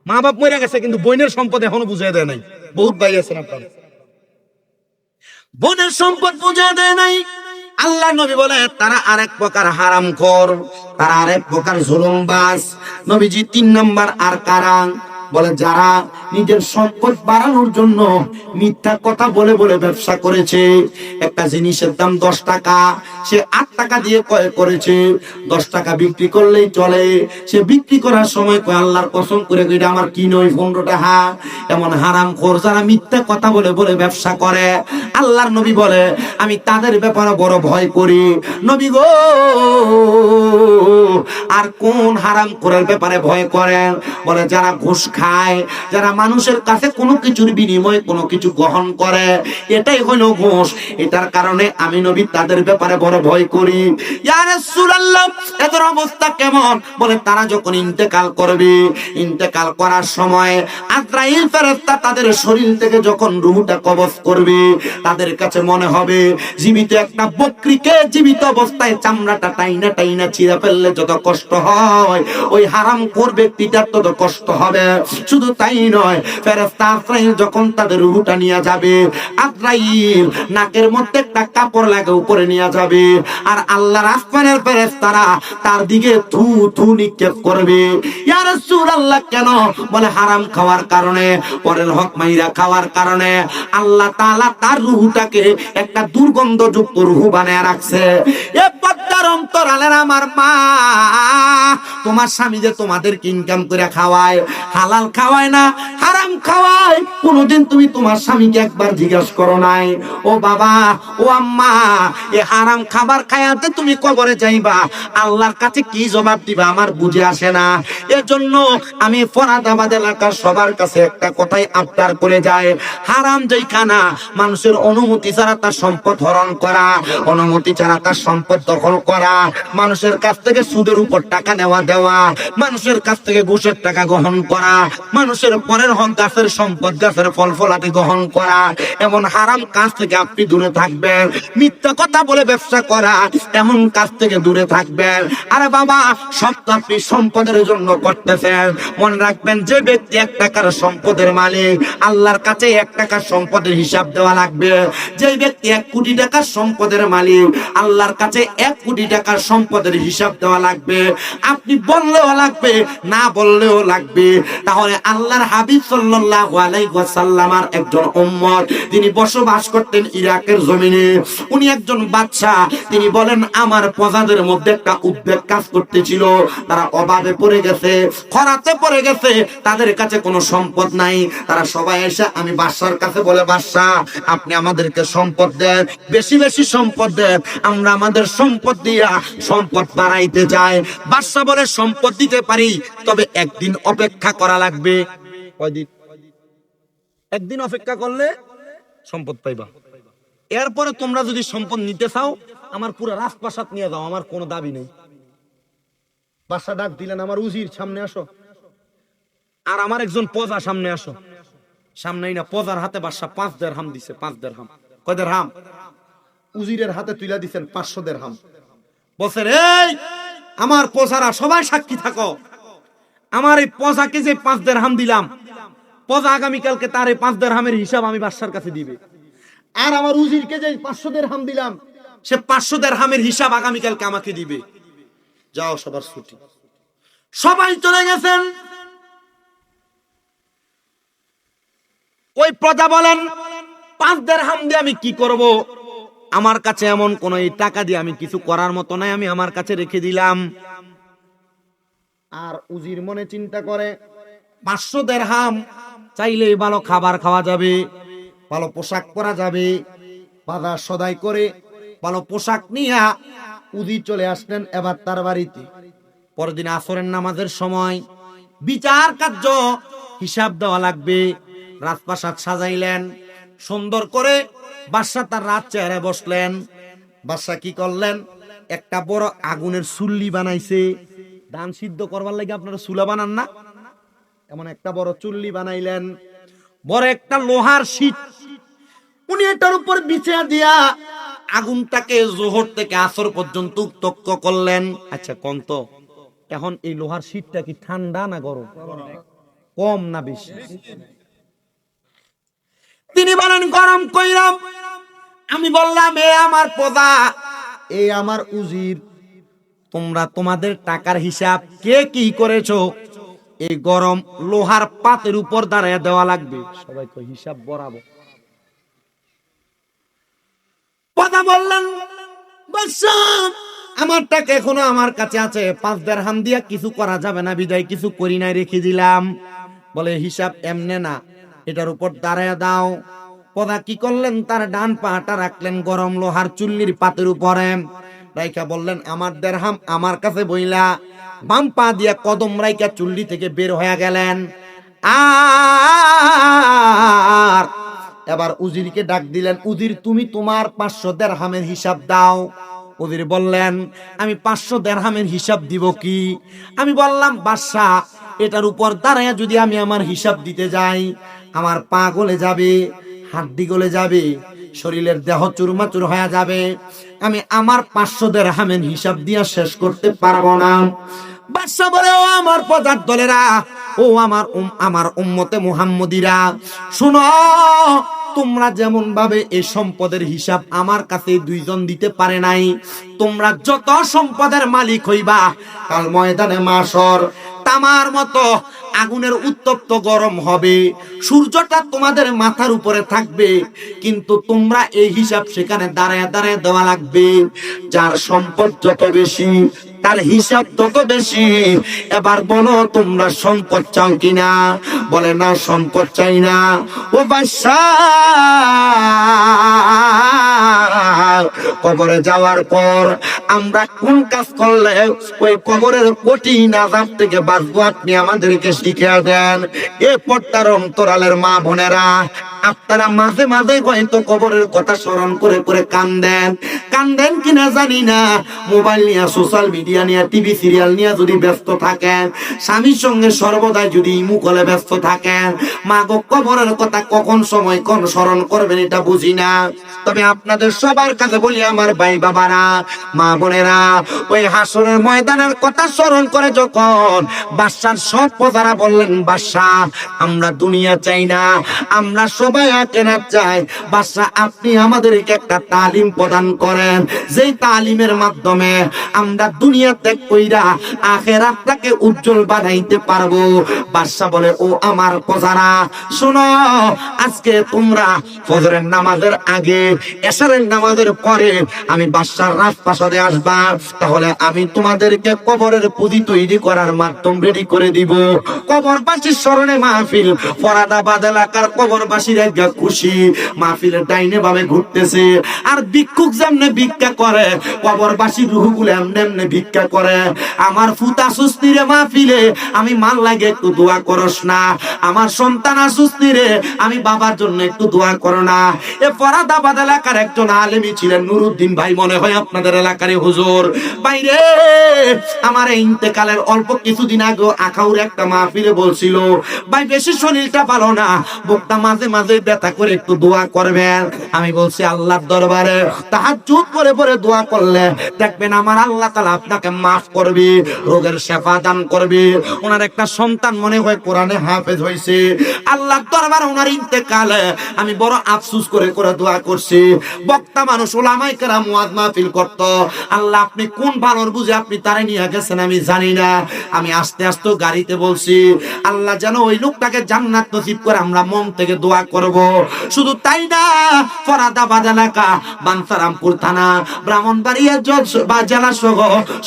মা বাপ মরে গেছে কিন্তু বোনের সম্পদ এখনো বুঝাই দেয় নাই। বহুত ভাই আছেন আপনার, বোনের সম্পদ বুঝাই দেয় নাই। আল্লাহ নবী বলে তারা আরেক প্রকার হারামখোর, তারা আরেক প্রকার জুলুমবাজ। নবীজি 3 নাম্বার আর কারা? বলে যারা নিজের সম্পদ বাড়ানোর জন্য মিথ্যা কথা বলে বলে ব্যবসা করেছে। একটা জিনিসের দাম 10 টাকা, সে 8 টাকা দিয়ে ক্রয় করেছে। 10 টাকা বিক্রি করলেই চলে, সে বিক্রি করার সময় কয় আল্লাহর কসম করে এটা আমার কি নয় 15 টাকা। এমন হারামখোর যারা মিথ্যা কথা বলে বলে ব্যবসা করে, আল্লাহর নবী বলে আমি তাদের ব্যাপারে বড় ভয় করি। নবী গো, আর কোন হারামখোরের ব্যাপারে ভয় করেন? বলে যারা ঘুষ খায়, খায়, যারা মানুষের কাছে কোনো কিছুর বিনিময়ে কোনো কিছু গ্রহণ করে, এটাই হলো ঘুষ। এটার কারণে আমি নবী তাদের ব্যাপারে বড় ভয় করি। ইয়া রাসূলুল্লাহ, এদের অবস্থা কেমন? বলে তারা যখন ইন্তেকাল করবে, ইন্তেকাল করার সময় আজরাইল ফেরেশতা তাদের শরীর থেকে যখন রূহটা কবজ করবে, তাদের কাছে মনে হবে জীবিত একটা বকরিকে জীবিত অবস্থায় চামড়াটা টাইনা টাইনা ছিঁড়ে ফেললে যত কষ্ট হয়, ওই হারামখোর ব্যক্তিটার তত কষ্ট হবে। শুধু তাই নয়, ফেরেশতা আজরাইল যখন তাদের রূহটা নিয়ে যাবে, আজরাইল নাকের মধ্যে একটা কাপড় লাগে উপরে নিয়ে যাবে, আর আল্লাহর আসমানের ফেরেশতারা তার দিকে থু থু নিক্ষেপ করবে। ইয়া রাসূলুল্লাহ, কেন? বলে হারাম খাওয়ার কারণে, পরের হক মাইরা খাওয়ার কারণে আল্লাহ তাআলা তার রূহটাকে একটা দুর্গন্ধযুক্ত রূহ বানায় রাখছে। এ পদ্মার অন্তরালের আমার মা, তোমার স্বামী যে তোমাদেরকে ইনকাম করে খাওয়ায়, হালাল খাওয়ায় না, হারাম খাওয়ায়, কোনদিন তুমি তোমার স্বামীকে একবার জিজ্ঞাসা করো নাই? ও বাবা, ও আম্মা, এ হারাম খাবার খায়াতে তুমি কবরে যাইবা, আল্লাহর কাছে কি জবাব দিবা আমার বুঝে আসে না। এজন্য আমি ফরাদাবাদ এলাকার সবার কাছে একটা কথাই আবদার করে যায়, হারাম যেই খানা, মানুষের অনুমতি ছাড়া তার সম্পদ হরণ করা, অনুমতি ছাড়া তার সম্পদ দখল করা, মানুষের কাছ থেকে সুদের উপর টাকা নেওয়া দেওয়া, মানুষের কাছ থেকে ঘুষের টাকা গ্রহণ করা, মানুষের পরের হক গাছের সম্পদ গাছের ফল ফলাদি গ্রহণ করা, এমন হারাম কাজ থেকে আপনি দূরে থাকবেন। মিথ্যা কথা বলে ব্যবসা করা, এমন কাজ থেকে দূরে থাকবেন। আরে বাবা, সব তো আপনি সম্পদের জন্য করতেছেন। মনে রাখবেন, যে ব্যক্তি 1 টাকার সম্পদের মালিক, আল্লাহর কাছে 1 টাকার সম্পদের হিসাব দেওয়া লাগবে। যে ব্যক্তি 1 কোটি টাকার সম্পদের মালিক, আল্লাহর কাছে 1 কোটি টাকার সম্পদের হিসাব দেওয়া লাগবে। আপনি বললেও লাগবে, না বললেও লাগবে। তাহলে আল্লাহর হাবিব সাল্লাল্লাহু আলাইহি ওয়াসাল্লামের একজন উম্মত, তিনি বসবাস করতেন ইরাকের জমিনে। উনি একজন বাদশা। তিনি বলেন, আমার প্রজাদের মধ্যে একটা উদ্বেগ কাজ করতেছিল, তারা অভাবে পড়ে গেছে, খরাতে পড়ে গেছে, তাদের কাছে কোনো সম্পদ নাই। তারা সবাই এসে আমি বাদশার কাছে বলে, বাদশা, আপনি আমাদেরকে সম্পদ দেন, বেশি বেশি সম্পদ দেন, আমরা আমাদের সম্পদ দিয়া সম্পদ বাড়াইতে চাই। বাদশা বলে, সম্পদ দিতে পারি, তবে একদিন অপেক্ষা করা লাগবে। কয়দিন? একদিন অপেক্ষা করলে সম্পদ পাইবা। এরপরে তোমরা যদি সম্পদ নিতে চাও, আমার পুরো রাজপ্রাসাদ নিয়ে যাও, আমার কোনো দাবি নেই। বাদশা ডাক দিলেন, আমার উজির সামনে আসো, আর আমার একজন প্রজা সামনে আসো। সামনেই না, প্রজার হাতে বাদশা 5 দিরহাম দিছে। 5 দিরহাম। কয় দিরহাম? উজিরের হাতে তুইলা দিছেন 500 দিরহাম। বলছেন, এই আমার প্রজারা সবাই সাক্ষী থাকো, আমার এই প্রজাকে যে 5 দিরহাম দিলাম, প্রজা আগামীকালকে তার এই 5 দিরহামের হিসাব আমি বাদশার কাছে দিবে। আর আমার উজিরকে যে 500 দিরহাম দিলাম, সে 500 দিরহামের হিসাব আগামীকালকে আমাকে দিবে। যাও, সবার ছুটি। সবাই চলে গেছেন। ওই প্রজা বলেন, 5 দিরহাম দিয়ে আমি কি করব? আমার কাছে এমন কোন এই টাকা দিয়ে আমি কিছু করার মতো নাই, আমি আমার কাছে রেখে দিলাম। আর উজির মনে চিন্তা করে, 500 দিরহাম চাইলে ভালো খাবার খাওয়া যাবে, ভালো পোশাক পরা যাবে। বাজার সদাই করে ভালো পোশাক নিয়ে উজির চলে আসলেন এবার তার বাড়িতে। পরের দিন আসরের নামাজের সময় বিচার কার্য হিসাব দেওয়া লাগবে। রাজপ্রাসাদ সাজাইলেন সুন্দর করে। বাদশা তার রাত চেহারা বসলেন। বাদশা কি করলেন? একটা বড় আগুনের চুল্লি বানাইছে। ধান সিদ্ধ করবার লাগে আপনারা চুলা বানান না, এমন একটা বড় চুল্লি বানাইলেন। বড় একটা লোহার শীট উনি এটার উপর বিছিয়ে দিয়া আগুনটাকে জোহর থেকে আসর পর্যন্ত উত্তপ্ত করলেন। আচ্ছা কোন তো, এখন এই লোহার শীটটা কি ঠান্ডা না গরম? কম না বেশি? তিনি বলেন, গরম কইরাম। আমি বললাম, এ আমার প্রজা, এ আমার উজির, তোমরা তোমাদের টাকার হিসাব কে কি করেছো এই গরম লোহার পাতের উপর দাঁড়ায় দেওয়া লাগবে। সবাই কই হিসাব বরাবর। প্রজা বললেন, বাদশা, আমার টাকা এখনো আমার কাছে আছে, 5 দিরহাম দিয়া কিছু করা যাবে না, বিদায় কিছু করি নাই, রেখে দিলাম। বলে, হিসাব এমনে না, এটার উপর দাঁড়ায় দাও। প্রজা কি করলেন? তার ডান পাটা রাখলেন গরম লোহার চুল্লির পাতের উপরে, রাইখা বললেন, আমার দিরহাম আমার কাছে বইলা। বাম পা দিয়া কদম রাইখা চুল্লি থেকে বের হয়ে গেলেন। আর এবার উজিরকে ডাক দিলেন, উজির তুমি তোমার 500 দিরহামের হিসাব দাও। উজির বললেন, আমি 500 দিরহামের হিসাব দিব কি? আমি বললাম, বাদশা এটার উপর দাঁড়ায় যদি আমি আমার হিসাব দিতে যাই, আমার পা গলে যাবে, হাড্ডি গলে যাবে, শরীরের দেহ চুরমাচুর হয়ে যাবে, আমি আমার 500 দিরহামের হিসাব দিয়া শেষ করতে পারবো না। বাদশা বলে, ও আমার প্রজার দলেরা, ও আমার উম্মতে মুহাম্মদীরা, শুনো, তোমরা যেমন ভাবে এই সম্পদের হিসাব আমার কাছে 2 জন দিতে পারে নাই, তোমরা যত সম্পদের মালিক হইবা, কাল ময়দানে মাশর তামার মতো আগুনের উত্তপ্ত গরম হবে, সূর্যটা তোমাদের মাথার উপরে থাকবে, কিন্তু তোমরা এই হিসাব সেখানে দাঁড়ায় দাঁড়ায় দেওয়া লাগবে। যার সম্পদ যত বেশি তার হিসাব তত বেশি। এবার বলো, তোমরা সম্পদ চাও কিনা? বলে, না, সম্পদ চাই না। ও বাদশা, কবরে যাওয়ার পর আমরা কোন কাজ করলে ওই কবরের কঠিন আযাব থেকে বাঁচবো আপনি আমাদেরকে শিখিয়ে দেন। এ পর্দার অন্তরালের মা বোনেরা, আপনারা মাঝে মাঝে হয়তো কবরের কথা স্মরণ করে করে কান্দেন কিনা জানি না, মোবাইল নিয়ে, সোশ্যাল মিডিয়া নিয়ে, টিভি সিরিয়াল নিয়ে যদি ব্যস্ত থাকেন, স্বামীর সঙ্গে সর্বদাই যদি মুখলে ব্যস্ত থাকেন, মা গো কবরের কথা কখন সময় কোন স্মরণ করবেন এটা বুঝি না। তবে আপনাদের সবার কাছে বলি, আমার ভাই বাবারা, মা বোনেরা, ওই হাসরের ময়দানের কথা স্মরণ করে যখন বাদশার সব প্রজারা বললেন, বাদশা আমরা দুনিয়া চাই না, আমরা সবাই আখিরাত চাই, বাদশা আপনি আমাদেরকে একটা তালিম প্রদান করেন, যেই তালিমের মাধ্যমে আমরা দুনিয়া ত্যাগ কইরা আখিরাতটাকে উজ্জ্বল বানাইতে পারবো। বাদশা বলে, ও আমার প্রজারা, শোনো, আজকে তোমরা ফজরের নামাজের আগে, এশারের নামাজের পরে আমি বাদশার রাজপ্রাসাদে আসবা, তাহলে আমি তোমাদেরকে কবরের পুঁজি তৈরি করার মাধ্যম রেডি করে দিব। কবরবাসীর স্মরণে মাহফিল, ফরাদাবাদ এলাকার কবরবাসীর একগা খুশি, মাহফিলের ডাইনে ভাবে ঘুরতেছে, আর ভিক্ষুক যেমনে ভিক্ষা করে, কবরবাসীর রুহগুলো এমনে এমনে ভিক্ষা করে। আমার ফুতা সুস্তি রে মাহফিলে, আমি মান লাগে একটু দোয়া করস না, আমার সন্তান সুস্তি রে, আমি বাবার জন্য একটু দোয়া করো না। এ ফরাদাবাদ এলাকার একজন আলেমী ছিলেন, নুরুদ্দিন ভাই, মনে হয় আপনাদের এলাকারই হুজুর। বাইরে আমার এই ইন্তেকালের অল্প কিছুদিন আগে আখাউর একটা মাহফিলে বলছিল, ভাই বেশি শরীরটা ভালো না, বুকটা মাঝে মাঝে ব্যথা করে একটু দোয়া করবেন। আমি বলছি, আল্লাহর দরবারে তাহাজ্জুদ করে পরে দোয়া করলে দেখবেন আমার আল্লাহ তাআলা আপনাকে মাফ করবে, রোগের শেফা দান করবে। ওনার একটা সন্তান মনে হয় কোরআনে হাফেজ হয়েছে। আল্লাহর দরবারে ওনার ইন্তেকালে আমি বড় আফসোস করে করে দোয়া করছি। বক্তা মানুষ, উলামায়ে কেরাম ওয়াজ মাহফিল করত, আল্লাহ আপনি কোন ভালোর বুঝে আপনি তারে নিয়ে গেছেন আমি জানি না। আমি আস্তে আস্তে গাড়িতে বলছি, আল্লাহ যেন ওই লোকটাকে জান্নাত নসিব করে, আমরা মন থেকে দোয়া করব। শুধু তাই না, ফরাদাবাদ এলাকা, বাঞ্ছারামপুর থানা, ব্রাহ্মণবাড়িয়া জেলা সহ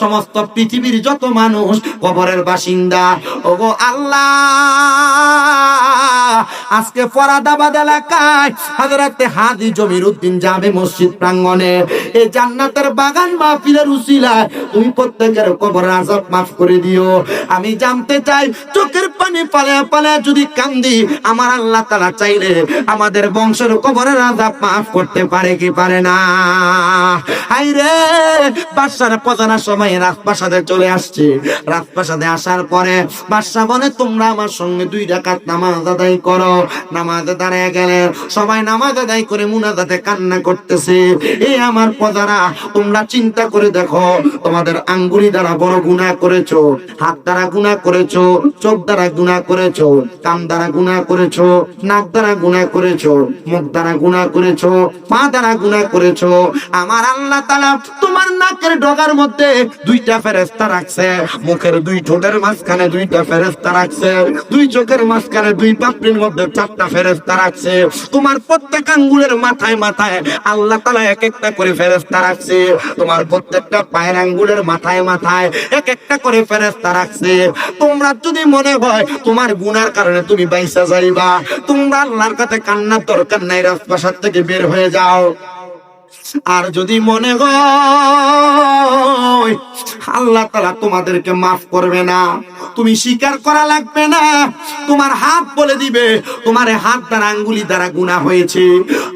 সমস্ত পৃথিবীর যত মানুষ কবরের বাসিন্দা, ওগো আল্লাহ, আজকে ফরাদাবাদ এলাকায় হযরতে হাজী জমিরউদ্দিন জামে মসজিদ প্রাঙ্গণে এই জান্নাতের বাগান মাহফিলের উসিলায় তুমি প্রত্যেকের কবরের আযাব মাফ করে দিও। আমি জানতে চাই, চোখের পানি পালায়া পালায়া যদি কান্দি, আমার আল্লাহ তাআলা চাইলে আমাদের বংশের কবরের আযাব মাফ করতে পারে কি পারে না? হায়রে, বাদশার প্রধানের সময় রাজপ্রাসাদে চলে আসছে। রাজপ্রাসাদে আসার পরে বাদশা বলে, তোমরা আমার সঙ্গে 2 রাকাত নামাজ আদায় করো। নামাজে দাঁড়িয়ে গেলে সবাই নামাজ আদায় করে মুনাজাতে কান্না করতেছে। এই আমার প্রজারা, তোমরা চিন্তা করে দেখো, তোমাদের আঙ্গুলি দ্বারা বড় গুনাহ করেছো, হাত দ্বারা গুনাহ করেছো, চোখ দ্বারা গুনাহ করেছো, কান দ্বারা গুনাহ করেছো, নাক দ্বারা গুনাহ করেছো, মুখ দ্বারা গুনাহ করেছো, পা দ্বারা গুনাহ করেছো। আমার আল্লাহ তাআলা তোমার নাকের ডগার মধ্যে 2টা ফেরেশতা রাখছে, মুখের 2 ঠোঁটের মাঝখানে 2টা ফেরেশতা রাখছে, 2 চোখের মাঝখানে 2 পাপড়ির মধ্যে 4টা ফেরেশতা রাখছে। তোমার প্রত্যেক আঙ্গুলের মাথায় মাথায় আল্লাহ তাআলা এক একটা করে ফেরেশতা রাখছে। তোমার প্রত্যেকটা পায়ের আঙ্গুলের মাথায় মাথায় এক একটা করে ফেরেশতা রাখছে। তোমরা যদি মনে হয় তোমার গুনার কারণে তুমি বাইসা যাইবা, তোমরা আল্লাহর কাছে কান্নার দরকার নাই, রাজপ্রাসাদ থেকে বের হয়ে যাও। আর যদি মনে হয় আল্লাহ তাআলা তোমাদেরকে মাফ করবে না, তুমি স্বীকার করা লাগবে না। তোমার হাত বলে দিবে তোমার হাত দ্বারা আঙ্গুলি দ্বারা গুনাহ হয়েছে।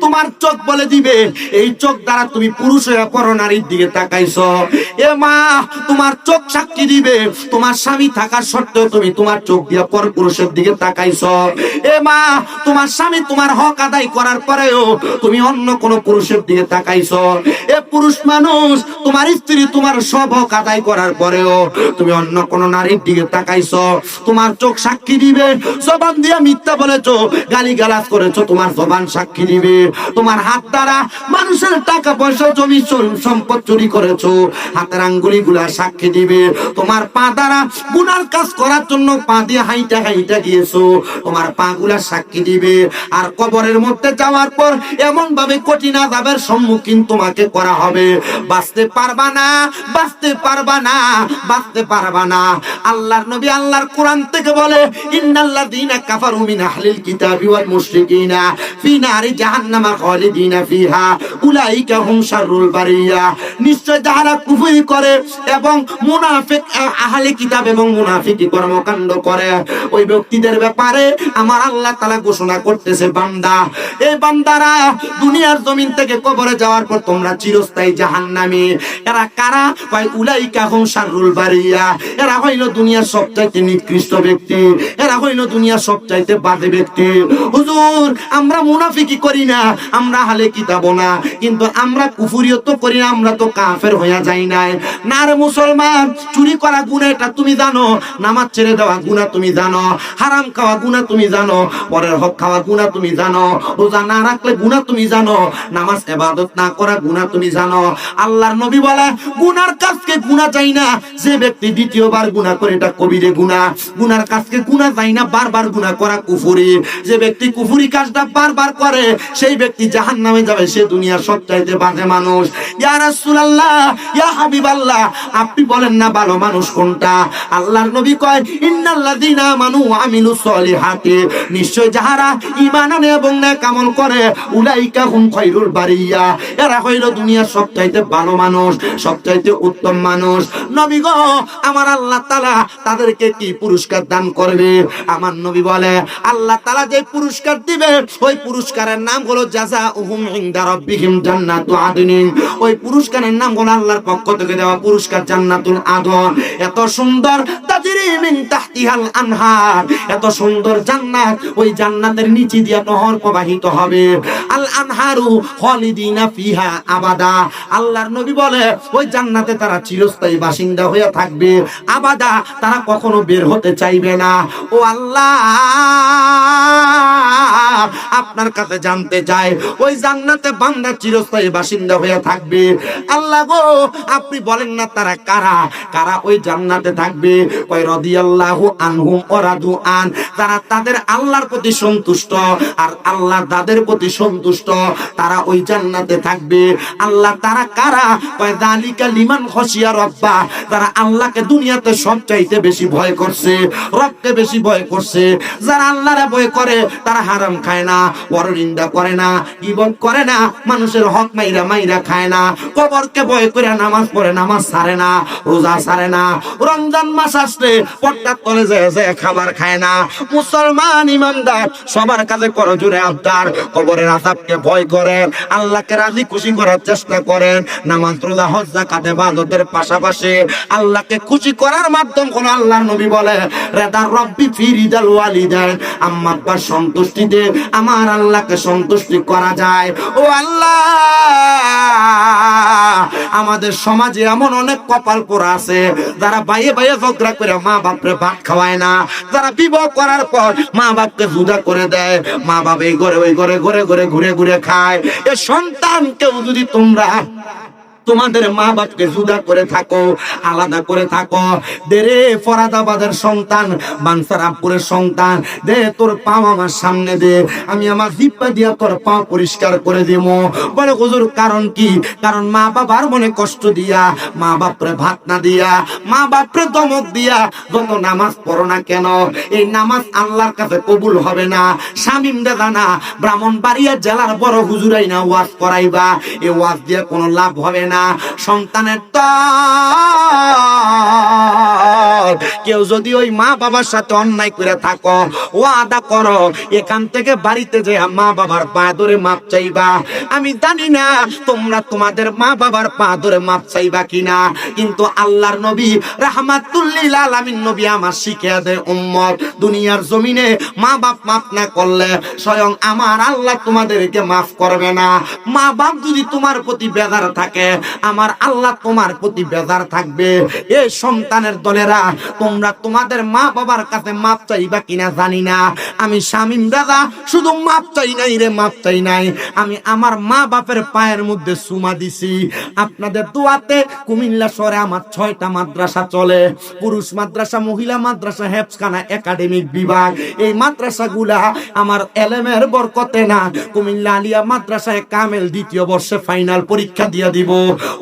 তোমার চোখ বলে দিবে এই চোখ দ্বারা তুমি পুরুষ হয়ে পর নারীর দিকে তাকাইছো। এ মা, তোমার চোখ সাক্ষী দিবে তোমার স্বামী থাকার সত্ত্বেও তুমি তোমার চোখ দিয়ে পর পুরুষের দিকে তাকাইছো। এ মা, তোমার স্বামী তোমার হক আদায় করার পরেও তুমি অন্য কোন পুরুষের দিকে তাকাইছো। এ পুরুষ মানুষ, তোমার স্ত্রী তোমার সব হক আদায় করার পরেও তুমি অন্য কোন নারীর দিকে তাকাইছো। তোমার চোখ সাক্ষী দিবে। জবান দিয়ে মিথ্যা বলেছো, গালিগালাজ করেছো, তোমার জবান সাক্ষী দিবে। তোমার হাত দ্বারা মানুষের টাকা পয়সা জমি সম্পদ চুরি করেছো, হাতের আঙ্গুলি গুলা সাক্ষী দিবে। তোমার পা দ্বারা গুনার কাজ করার জন্য পা দিয়ে হাইটা হাইটা গিয়েছো, তোমার পা গুলা সাক্ষী দিবে। আর কবরের মধ্যে যাওয়ার পর এমন ভাবে কঠিন আযাবের সম্মুখীন তোমাকে করা হবে, বাঁচতে পারবা না, বাঁচতে পারবা না, বাঁচতে পারবা না। আল্লাহর নবী আল্লাহর কোরআন থেকে বলে, ইন্নাল্লাযীনা কাফারু মিন আহলিল কিতাবি ওয়াল মুশরিকিনা ফি নারি জাহান্নামা খালিদিনা ফিহা উলাইকা হুম শাররুল বারিয়া। নিশ্চয় যারা কুফরি করে এবং মুনাফিক, আহলে কিতাব এবং মুনাফিকি কর্মকাণ্ড করে, ওই ব্যক্তিদের ব্যাপারে আমার আল্লাহ তাআলা ঘোষণা করতেছে, বান্দা, এই বান্দারা দুনিয়ার জমিন থেকে কবরে যাওয়ার পর তোমরা চিরস্থায়ী জাহান্নামী। এরা কারা? কয় উলাইকা হুম শাররুল বারিয়া। এরা হইল দুনিয়ার সবচাইতে নিকৃষ্ট ব্যক্তি, এরা হইল দুনিয়ার সবচাইতে বাজে ব্যক্তি। হুজুর, আমরা মুনাফিকি করি না, আমরা আহলে কিতাব না, কিন্তু আমরা কুফরিও তো করি না, আমরা তো কাফের হইয়া যাই নাই। না রে মুসলমান, চুরি করা গুনাহ এটা তুমি জানো, নামাজ ছেড়ে দেওয়া গুনাহ তুমি জানো, হারাম খাওয়া গুনাহ তুমি জানো, পরের হক খাওয়া গুনাহ তুমি জানো, রোজা না রাখলে গুনাহ তুমি জানো, নামাজ ইবাদত না করা গুনাহ তুমি জানো। আল্লাহর নবী বলে, গুনার কাজকে গুনাহ চাই না, যে ব্যক্তি দ্বিতীয়বার গুনাহ করে এটা কবিরে গুনাহ। গুনার কাজকে গুনাহ চাই না, বারবার গুনাহ করা কুফরি। যে ব্যক্তি কুফরি কাজটা বারবার করে সেই ব্যক্তি জাহান্নামে যাবে, সে দুনিয়ার সবচাইতে বাজে মানুষ। ইয়া রাসূলুল্লাহ, ইয়া হাবিবাল্লাহ, আপনি বলেন না ভালো মানুষ কোনটা? আল্লাহর নবী কয়, ইন্নাল্লাযীনা আমানু ওয়া আমিলুস সলিহাতি, নিশ্চয় যাহারা ঈমান আনে এবং নেক আমল করে, উলাইকা হুম খায়রুল বারিয়া, এরা হইল দুনিয়ার সবচাইতে ভালো মানুষ, সবচাইতে উত্তম মানুষ। নবী গো, আমার আল্লাহ তাআলা তাদেরকে কি পুরস্কার দান করবে? আমার নবী বলে, আল্লাহ তাআলা যে পুরস্কার দিবে ওই পুরস্কারের নাম হলো জাযাউহুম ইনদা রাব্বিহিম জান্নাতু আদনিন। ওই পুরস্কারের নাম হলো আল্লাহর পক্ষ থেকে দেওয়া পুরস্কার জান্নাতুল আদন। এত সুন্দর, তাজরি মিন তাহতিহাল আনহার, এত সুন্দর জান্নাত, ওই জান্নাতের নিচে দিয়ে নহর প্রবাহিত হবে। আল আনহারু খালিদিনা ফিহা আবাদা। আল্লাহর নবী বলে, ওই জান্নাতে তারা চিরস্থায়ী বাসিন্দা হয়ে থাকবে, আবাদা, তারা কখনো বের হতে চাইবে না। ও আল্লাহ, আপনার কাছে জানতে চাই, ওই জান্নাতে বান্দা চিরস্থায়ী বাসিন্দা হয়ে থাকবে। আল্লাহ গো, আপনি বলেন না তারা কারা? কারা ওই জান্নাতে থাকবে? কয় রাদিয়াল্লাহু আনহুম ওয়া রাদু আন, তারা তাদের আল্লাহর প্রতি সন্তুষ্ট আর আল্লাহ তাদের প্রতি সন্তুষ্ট, তারা ওই জান্নাতে থাকবে। আল্লাহ তারা কারা? কয় যালিকা লিমান খাশিয়া রাব্বা, তারা আল্লাহকে দুনিয়াতে সবচাইতে বেশি ভয় করছে, রবকে বেশি ভয় করছে। যারা আল্লাহরে ভয় করে তারা হারাম খায় না, পরনিন্দা করে না, গীবত করে না, মানুষের হক মাইরা মাইরা খায় না, কবরকে ভয় করে নামাজ পড়ে, নামাজ ছাড়ে না, রোজা ছাড়ে না, রমজান মাস আসলে পর্দার তলে যায় খাবার খায় না। মুসলমান ইমানদার সবার কাছে করো জোরে আবদার, কবরের আযাবকে ভয় করেন, আল্লাহকে রাজি খুশি করার চেষ্টা করেন। নামাজ, রোজা, হজ, যাকাত, ইবাদতের পাশাপাশি আল্লাহকে খুশি করার মাধ্যম হলো, আল্লাহর নবী বলে, রেদা রব্বি ফি রিদাল ওয়ালিদাইন, আম্মা আব্বার সন্তুষ্টিতে আমার আল্লাহকে সন্তুষ্টি করা যায়। ও আল্লাহ, আমাদের সমাজে এমন অনেক কপাল পোড়া আছে যারা বাইয়ে বাইয়ে ঝগড়া করে মা বাপরে ভাত খাওয়ায় না, যারা বিবাহ করার পর মা বাপকে জুদা করে দেয়, মা বাপ এই ঘরে ওই ঘরে ঘরে ঘরে ঘুরে ঘুরে খায়। এ সন্তানকেও যদি তোমরা তোমাদের মা বাপকে জুদা করে থাকো, আলাদা করে থাকো। দে রে ফরাদাবাদের সন্তান, বানসারাপুরের সন্তান, দে তোর পা আমার সামনে দে, আমি আমার জিব্বা দিয়া তোর পা পরিষ্কার করে দিব। বলে হুজুর কারণ কি? কারণ মা বাবার মনে কষ্ট দিয়া, মা বাপরে ভাত না দিয়া, মা বাপরে দমক দিয়া যত নামাজ পড়ো না কেন, এই নামাজ আল্লাহর কাছে কবুল হবে না। শামিম দাদা না, ব্রাহ্মণবাড়িয়া জেলার বড় হুজুরাই না ওয়াজ করাইবা, এই ওয়াজ দিয়ে কোনো লাভ হবে না। সন্তানের তো কেউ যদি ওই মা বাবার সাথে অন্যায় করে থাকো, ওয়াদা করো এখান থেকে বাড়িতে যে মা বাবার পা ধরে মাপ চাইবা। আমি জানি না তোমরা তোমাদের মা বাবার পা ধরে মাপ চাইবা কিনা, কিন্তু আল্লাহর নবী রাহমাতুল লিল আলামিন নবী আমার শিখিয়ে দেয়, উম্মত দুনিয়ার জমিনে মা বাপ মাফ না করলে স্বয়ং আমার আল্লাহ তোমাদেরকে মাফ করবে না। মা বাপ যদি তোমার প্রতি বেজার থাকে, আমার আল্লাহ তোমার প্রতি বেজার থাকবে। এই সন্তানের দলেরা, তোমরা তোমাদের মা বাবার কাছে মাপ চাইবা কিনা জানি না। আমি শামিম দাদা শুধু মাপ চাই নাই রে, মাপ চাই নাই, আমি আমার মা বাপের পায়ের মধ্যে চুমা দিছি। আপনাদের দোয়াতে কুমিল্লা শহরে আমার 6টা মাদ্রাসা চলে, পুরুষ মাদ্রাসা, মহিলা মাদ্রাসা, হেফজখানা, একাডেমিক বিভাগ। এই মাদ্রাসাগুলা আমার এলেমের বরকতে না, কুমিল্লা আলিয়া মাদ্রাসায় কামেল 2য় বর্ষে ফাইনাল পরীক্ষা দিয়া দিব।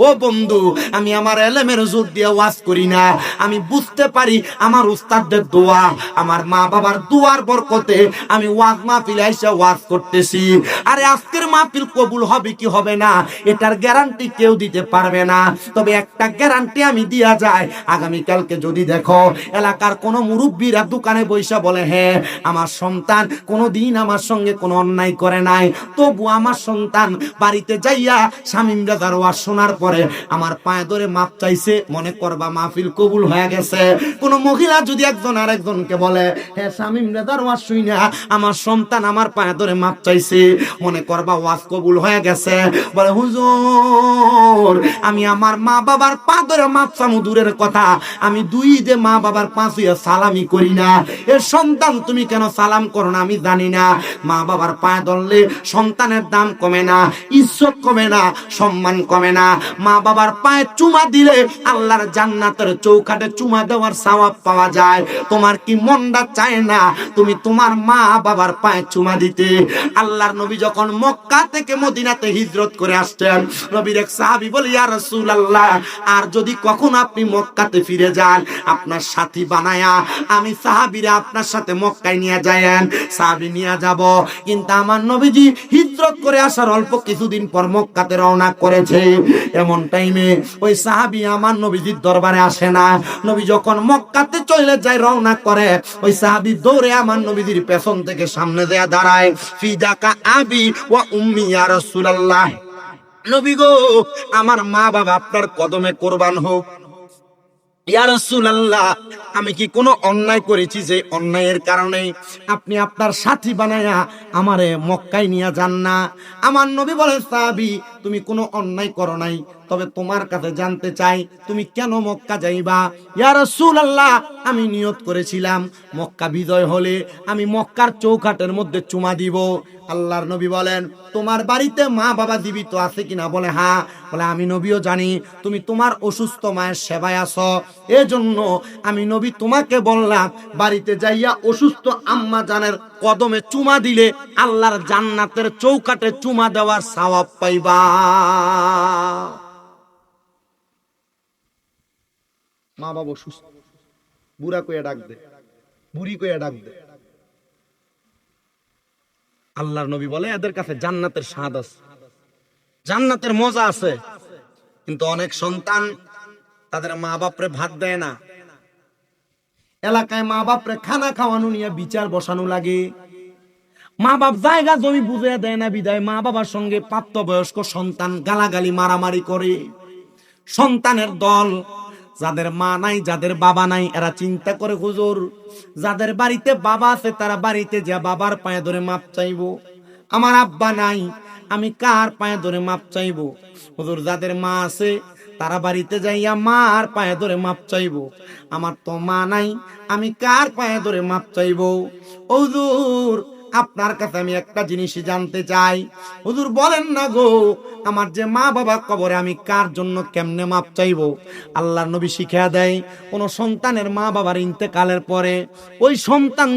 ও বন্ধু, আমি আমার এলেমের জোর দিয়ে ওয়াজ করি না, আমি বুঝতে পারি আমার উস্তাদদের দোয়া, আমার মা বাবার দোয়ার বরকতে আমি ওয়াজ মাহফিলে এসে ওয়াজ করতেছি। আরে আজকের মাহফিল কবুল হবে কি হবে না এটার গ্যারান্টি কেউ দিতে পারবে না, তবে একটা গ্যারান্টি আমি দিয়া যায়, আগামী কালকে যদি দেখো এলাকার কোন মুরব্বীরা দোকানে বৈশা বলে, হ্যাঁ আমার সন্তান কোনোদিন আমার সঙ্গে কোনো অন্যায় করে নাই, তবু আমার সন্তান বাড়িতে যাইয়া শামিম দাদার ওয়াজ শোনার পরে আমার পায়ে ধরে মাপ চাইছে, মনে করবা মাহফিল কবুল হয়ে গেছে। কোন মহিলা যদি একজন আরেকজনকে বলে, হ্যাঁ শামিম দাদার ওয়াজ শুইনা আমার সন্তান আমার পায়ে ধরে মাপ চাইছে, মনে করবা ওয়াজ কবুল হয়ে গেছে। বলে হুজুর আমি আমার মা বাবার পা ধরে মাপ চামু দূরের কথা, আমি 2 যে মা বাবার পা ছুঁয়ে সালামি করি না। এ সন্তান তুমি কেন সালাম করো না আমি জানি না। মা বাবার পায়ে ধরলে সন্তানের দাম কমে না, ইজ্জত কমে না, সম্মান কমে না। মা বাবার পায়ে চুমা দিলে আল্লাহর জান্নাতের চৌকাঠে চুমা দেওয়ার সওয়াব পাওয়া যায়। তোমার কি মনটা চায় না তুমি তোমার মা বাবার পায়ে চুমা দিতে? আল্লাহর নবী যখন মক্কা থেকে মদিনাতে হিজরত করে আসছেন, নবীর এক সাহাবী বলে, ইয়া রাসূলুল্লাহ, আর যদি কখন আপনি মক্কাতে ফিরে যান, আপনার সাথী বানায়া আমি সাহাবীরা আপনার সাথে মক্কায় নিয়ে যায়েন। সাহাবী নিয়ে যাব, কিন্তু আমার নবীজি হিজরত করে আসার অল্প কিছুদিন পর মক্কাতে রওনা করেছে। এমন টাইমে ওই সাহাবী আমার নবীজির দরবারে আসে না। নবী যখন মক্কাতে চলে যায়, রওনা করে, ওই সাহাবী দৌড়ে আমার নবীজির পেছন থেকে সামনে দেয়া দাঁড়ায়, ফিদাকা আবি ওয়া উম্মি ইয়া রাসূলুল্লাহ, নবী গো আমার মা বাবা আপনার কদমে কুরবান হোক। ইয়া রাসূলুল্লাহ, আমি কি কোনো অন্যায় করেছি যে অন্যায়ের কারণে আপনি আপনার সাথী বানায়া আমারে মক্কায় নিয়ে যান না? আমার নবী বলে, সাহাবী তুমি কোনো অন্যায় করো নাই, তবে তোমার কাছে জানতে চাই তুমি কেন মক্কা যাইবা? ইয়া রাসূলুল্লাহ, আমি নিয়ত করেছিলাম মক্কা বিজয় হলে আমি মক্কার চৌকাঠের মধ্যে চুমা দিব। আল্লাহর নবী বলেন, তোমার বাড়িতে মা বাবা জীবিত আছে কিনা? বলে হ্যাঁ। বলে আমি নবীও জানি তুমি তোমার অসুস্থ মায়ের সেবায় আছো, এজন্য আমি নবী তোমাকে বললাম বাড়িতে যাইয়া অসুস্থ আম্মা জানের কদমে চুমা দিলে আল্লাহর জান্নাতের চৌকাঠে চুমা দেওয়ার সওয়াব পাইবা। মা বাবা অসুস্থ, বুড়া কইয়া ডাক দে, বুড়ি কইয়া ডাক দে। আল্লাহর নবী বলে এদের কাছে জান্নাতের স্বাদ আছে, জান্নাতের মজা আছে, কিন্তু অনেক সন্তান তাদের মা বাপরে ভাত দেয় না। এলাকায় মা বাপরে খানা খাওয়ানো নিয়ে বিচার বসানো লাগে। মা বাপ জায়গা জমি বুঝে দেয় না, বিদায় মা বাবার সঙ্গে প্রাপ্তবয়স্ক সন্তান গালাগালি মারামারি করে। সন্তানের দল, যাদের মা নাই যাদের বাবা নাই এরা চিন্তা করে, হুজুর যাদের বাড়িতে বাবা আছে তারা বাড়িতে যা বাবার পায়ে ধরে মাপ চাইবো, আমার আব্বা নাই আমি কার পায়ে ধরে মাপ চাইবো? হুজুর যাদের মা আছে তারা বাড়িতে যাইয়া মার পায়ে ধরে মাপ চাইবো, আমার তো মা নাই আমি কার পায়ে ধরে মাপ চাইবো? হুজুর আপনার কাছে আমি একটা জিনিসই জানতে চাই, হুজুর বলেন না গো, আমার যে মা বাবা কবরে, আমি কার জন্য কেমনে মাপ চাইবো? আল্লাহর নবী শিখিয়ে দেয়, কোন সন্তানের মা বাবার ইন্তেকালের পরে ওই সন্তান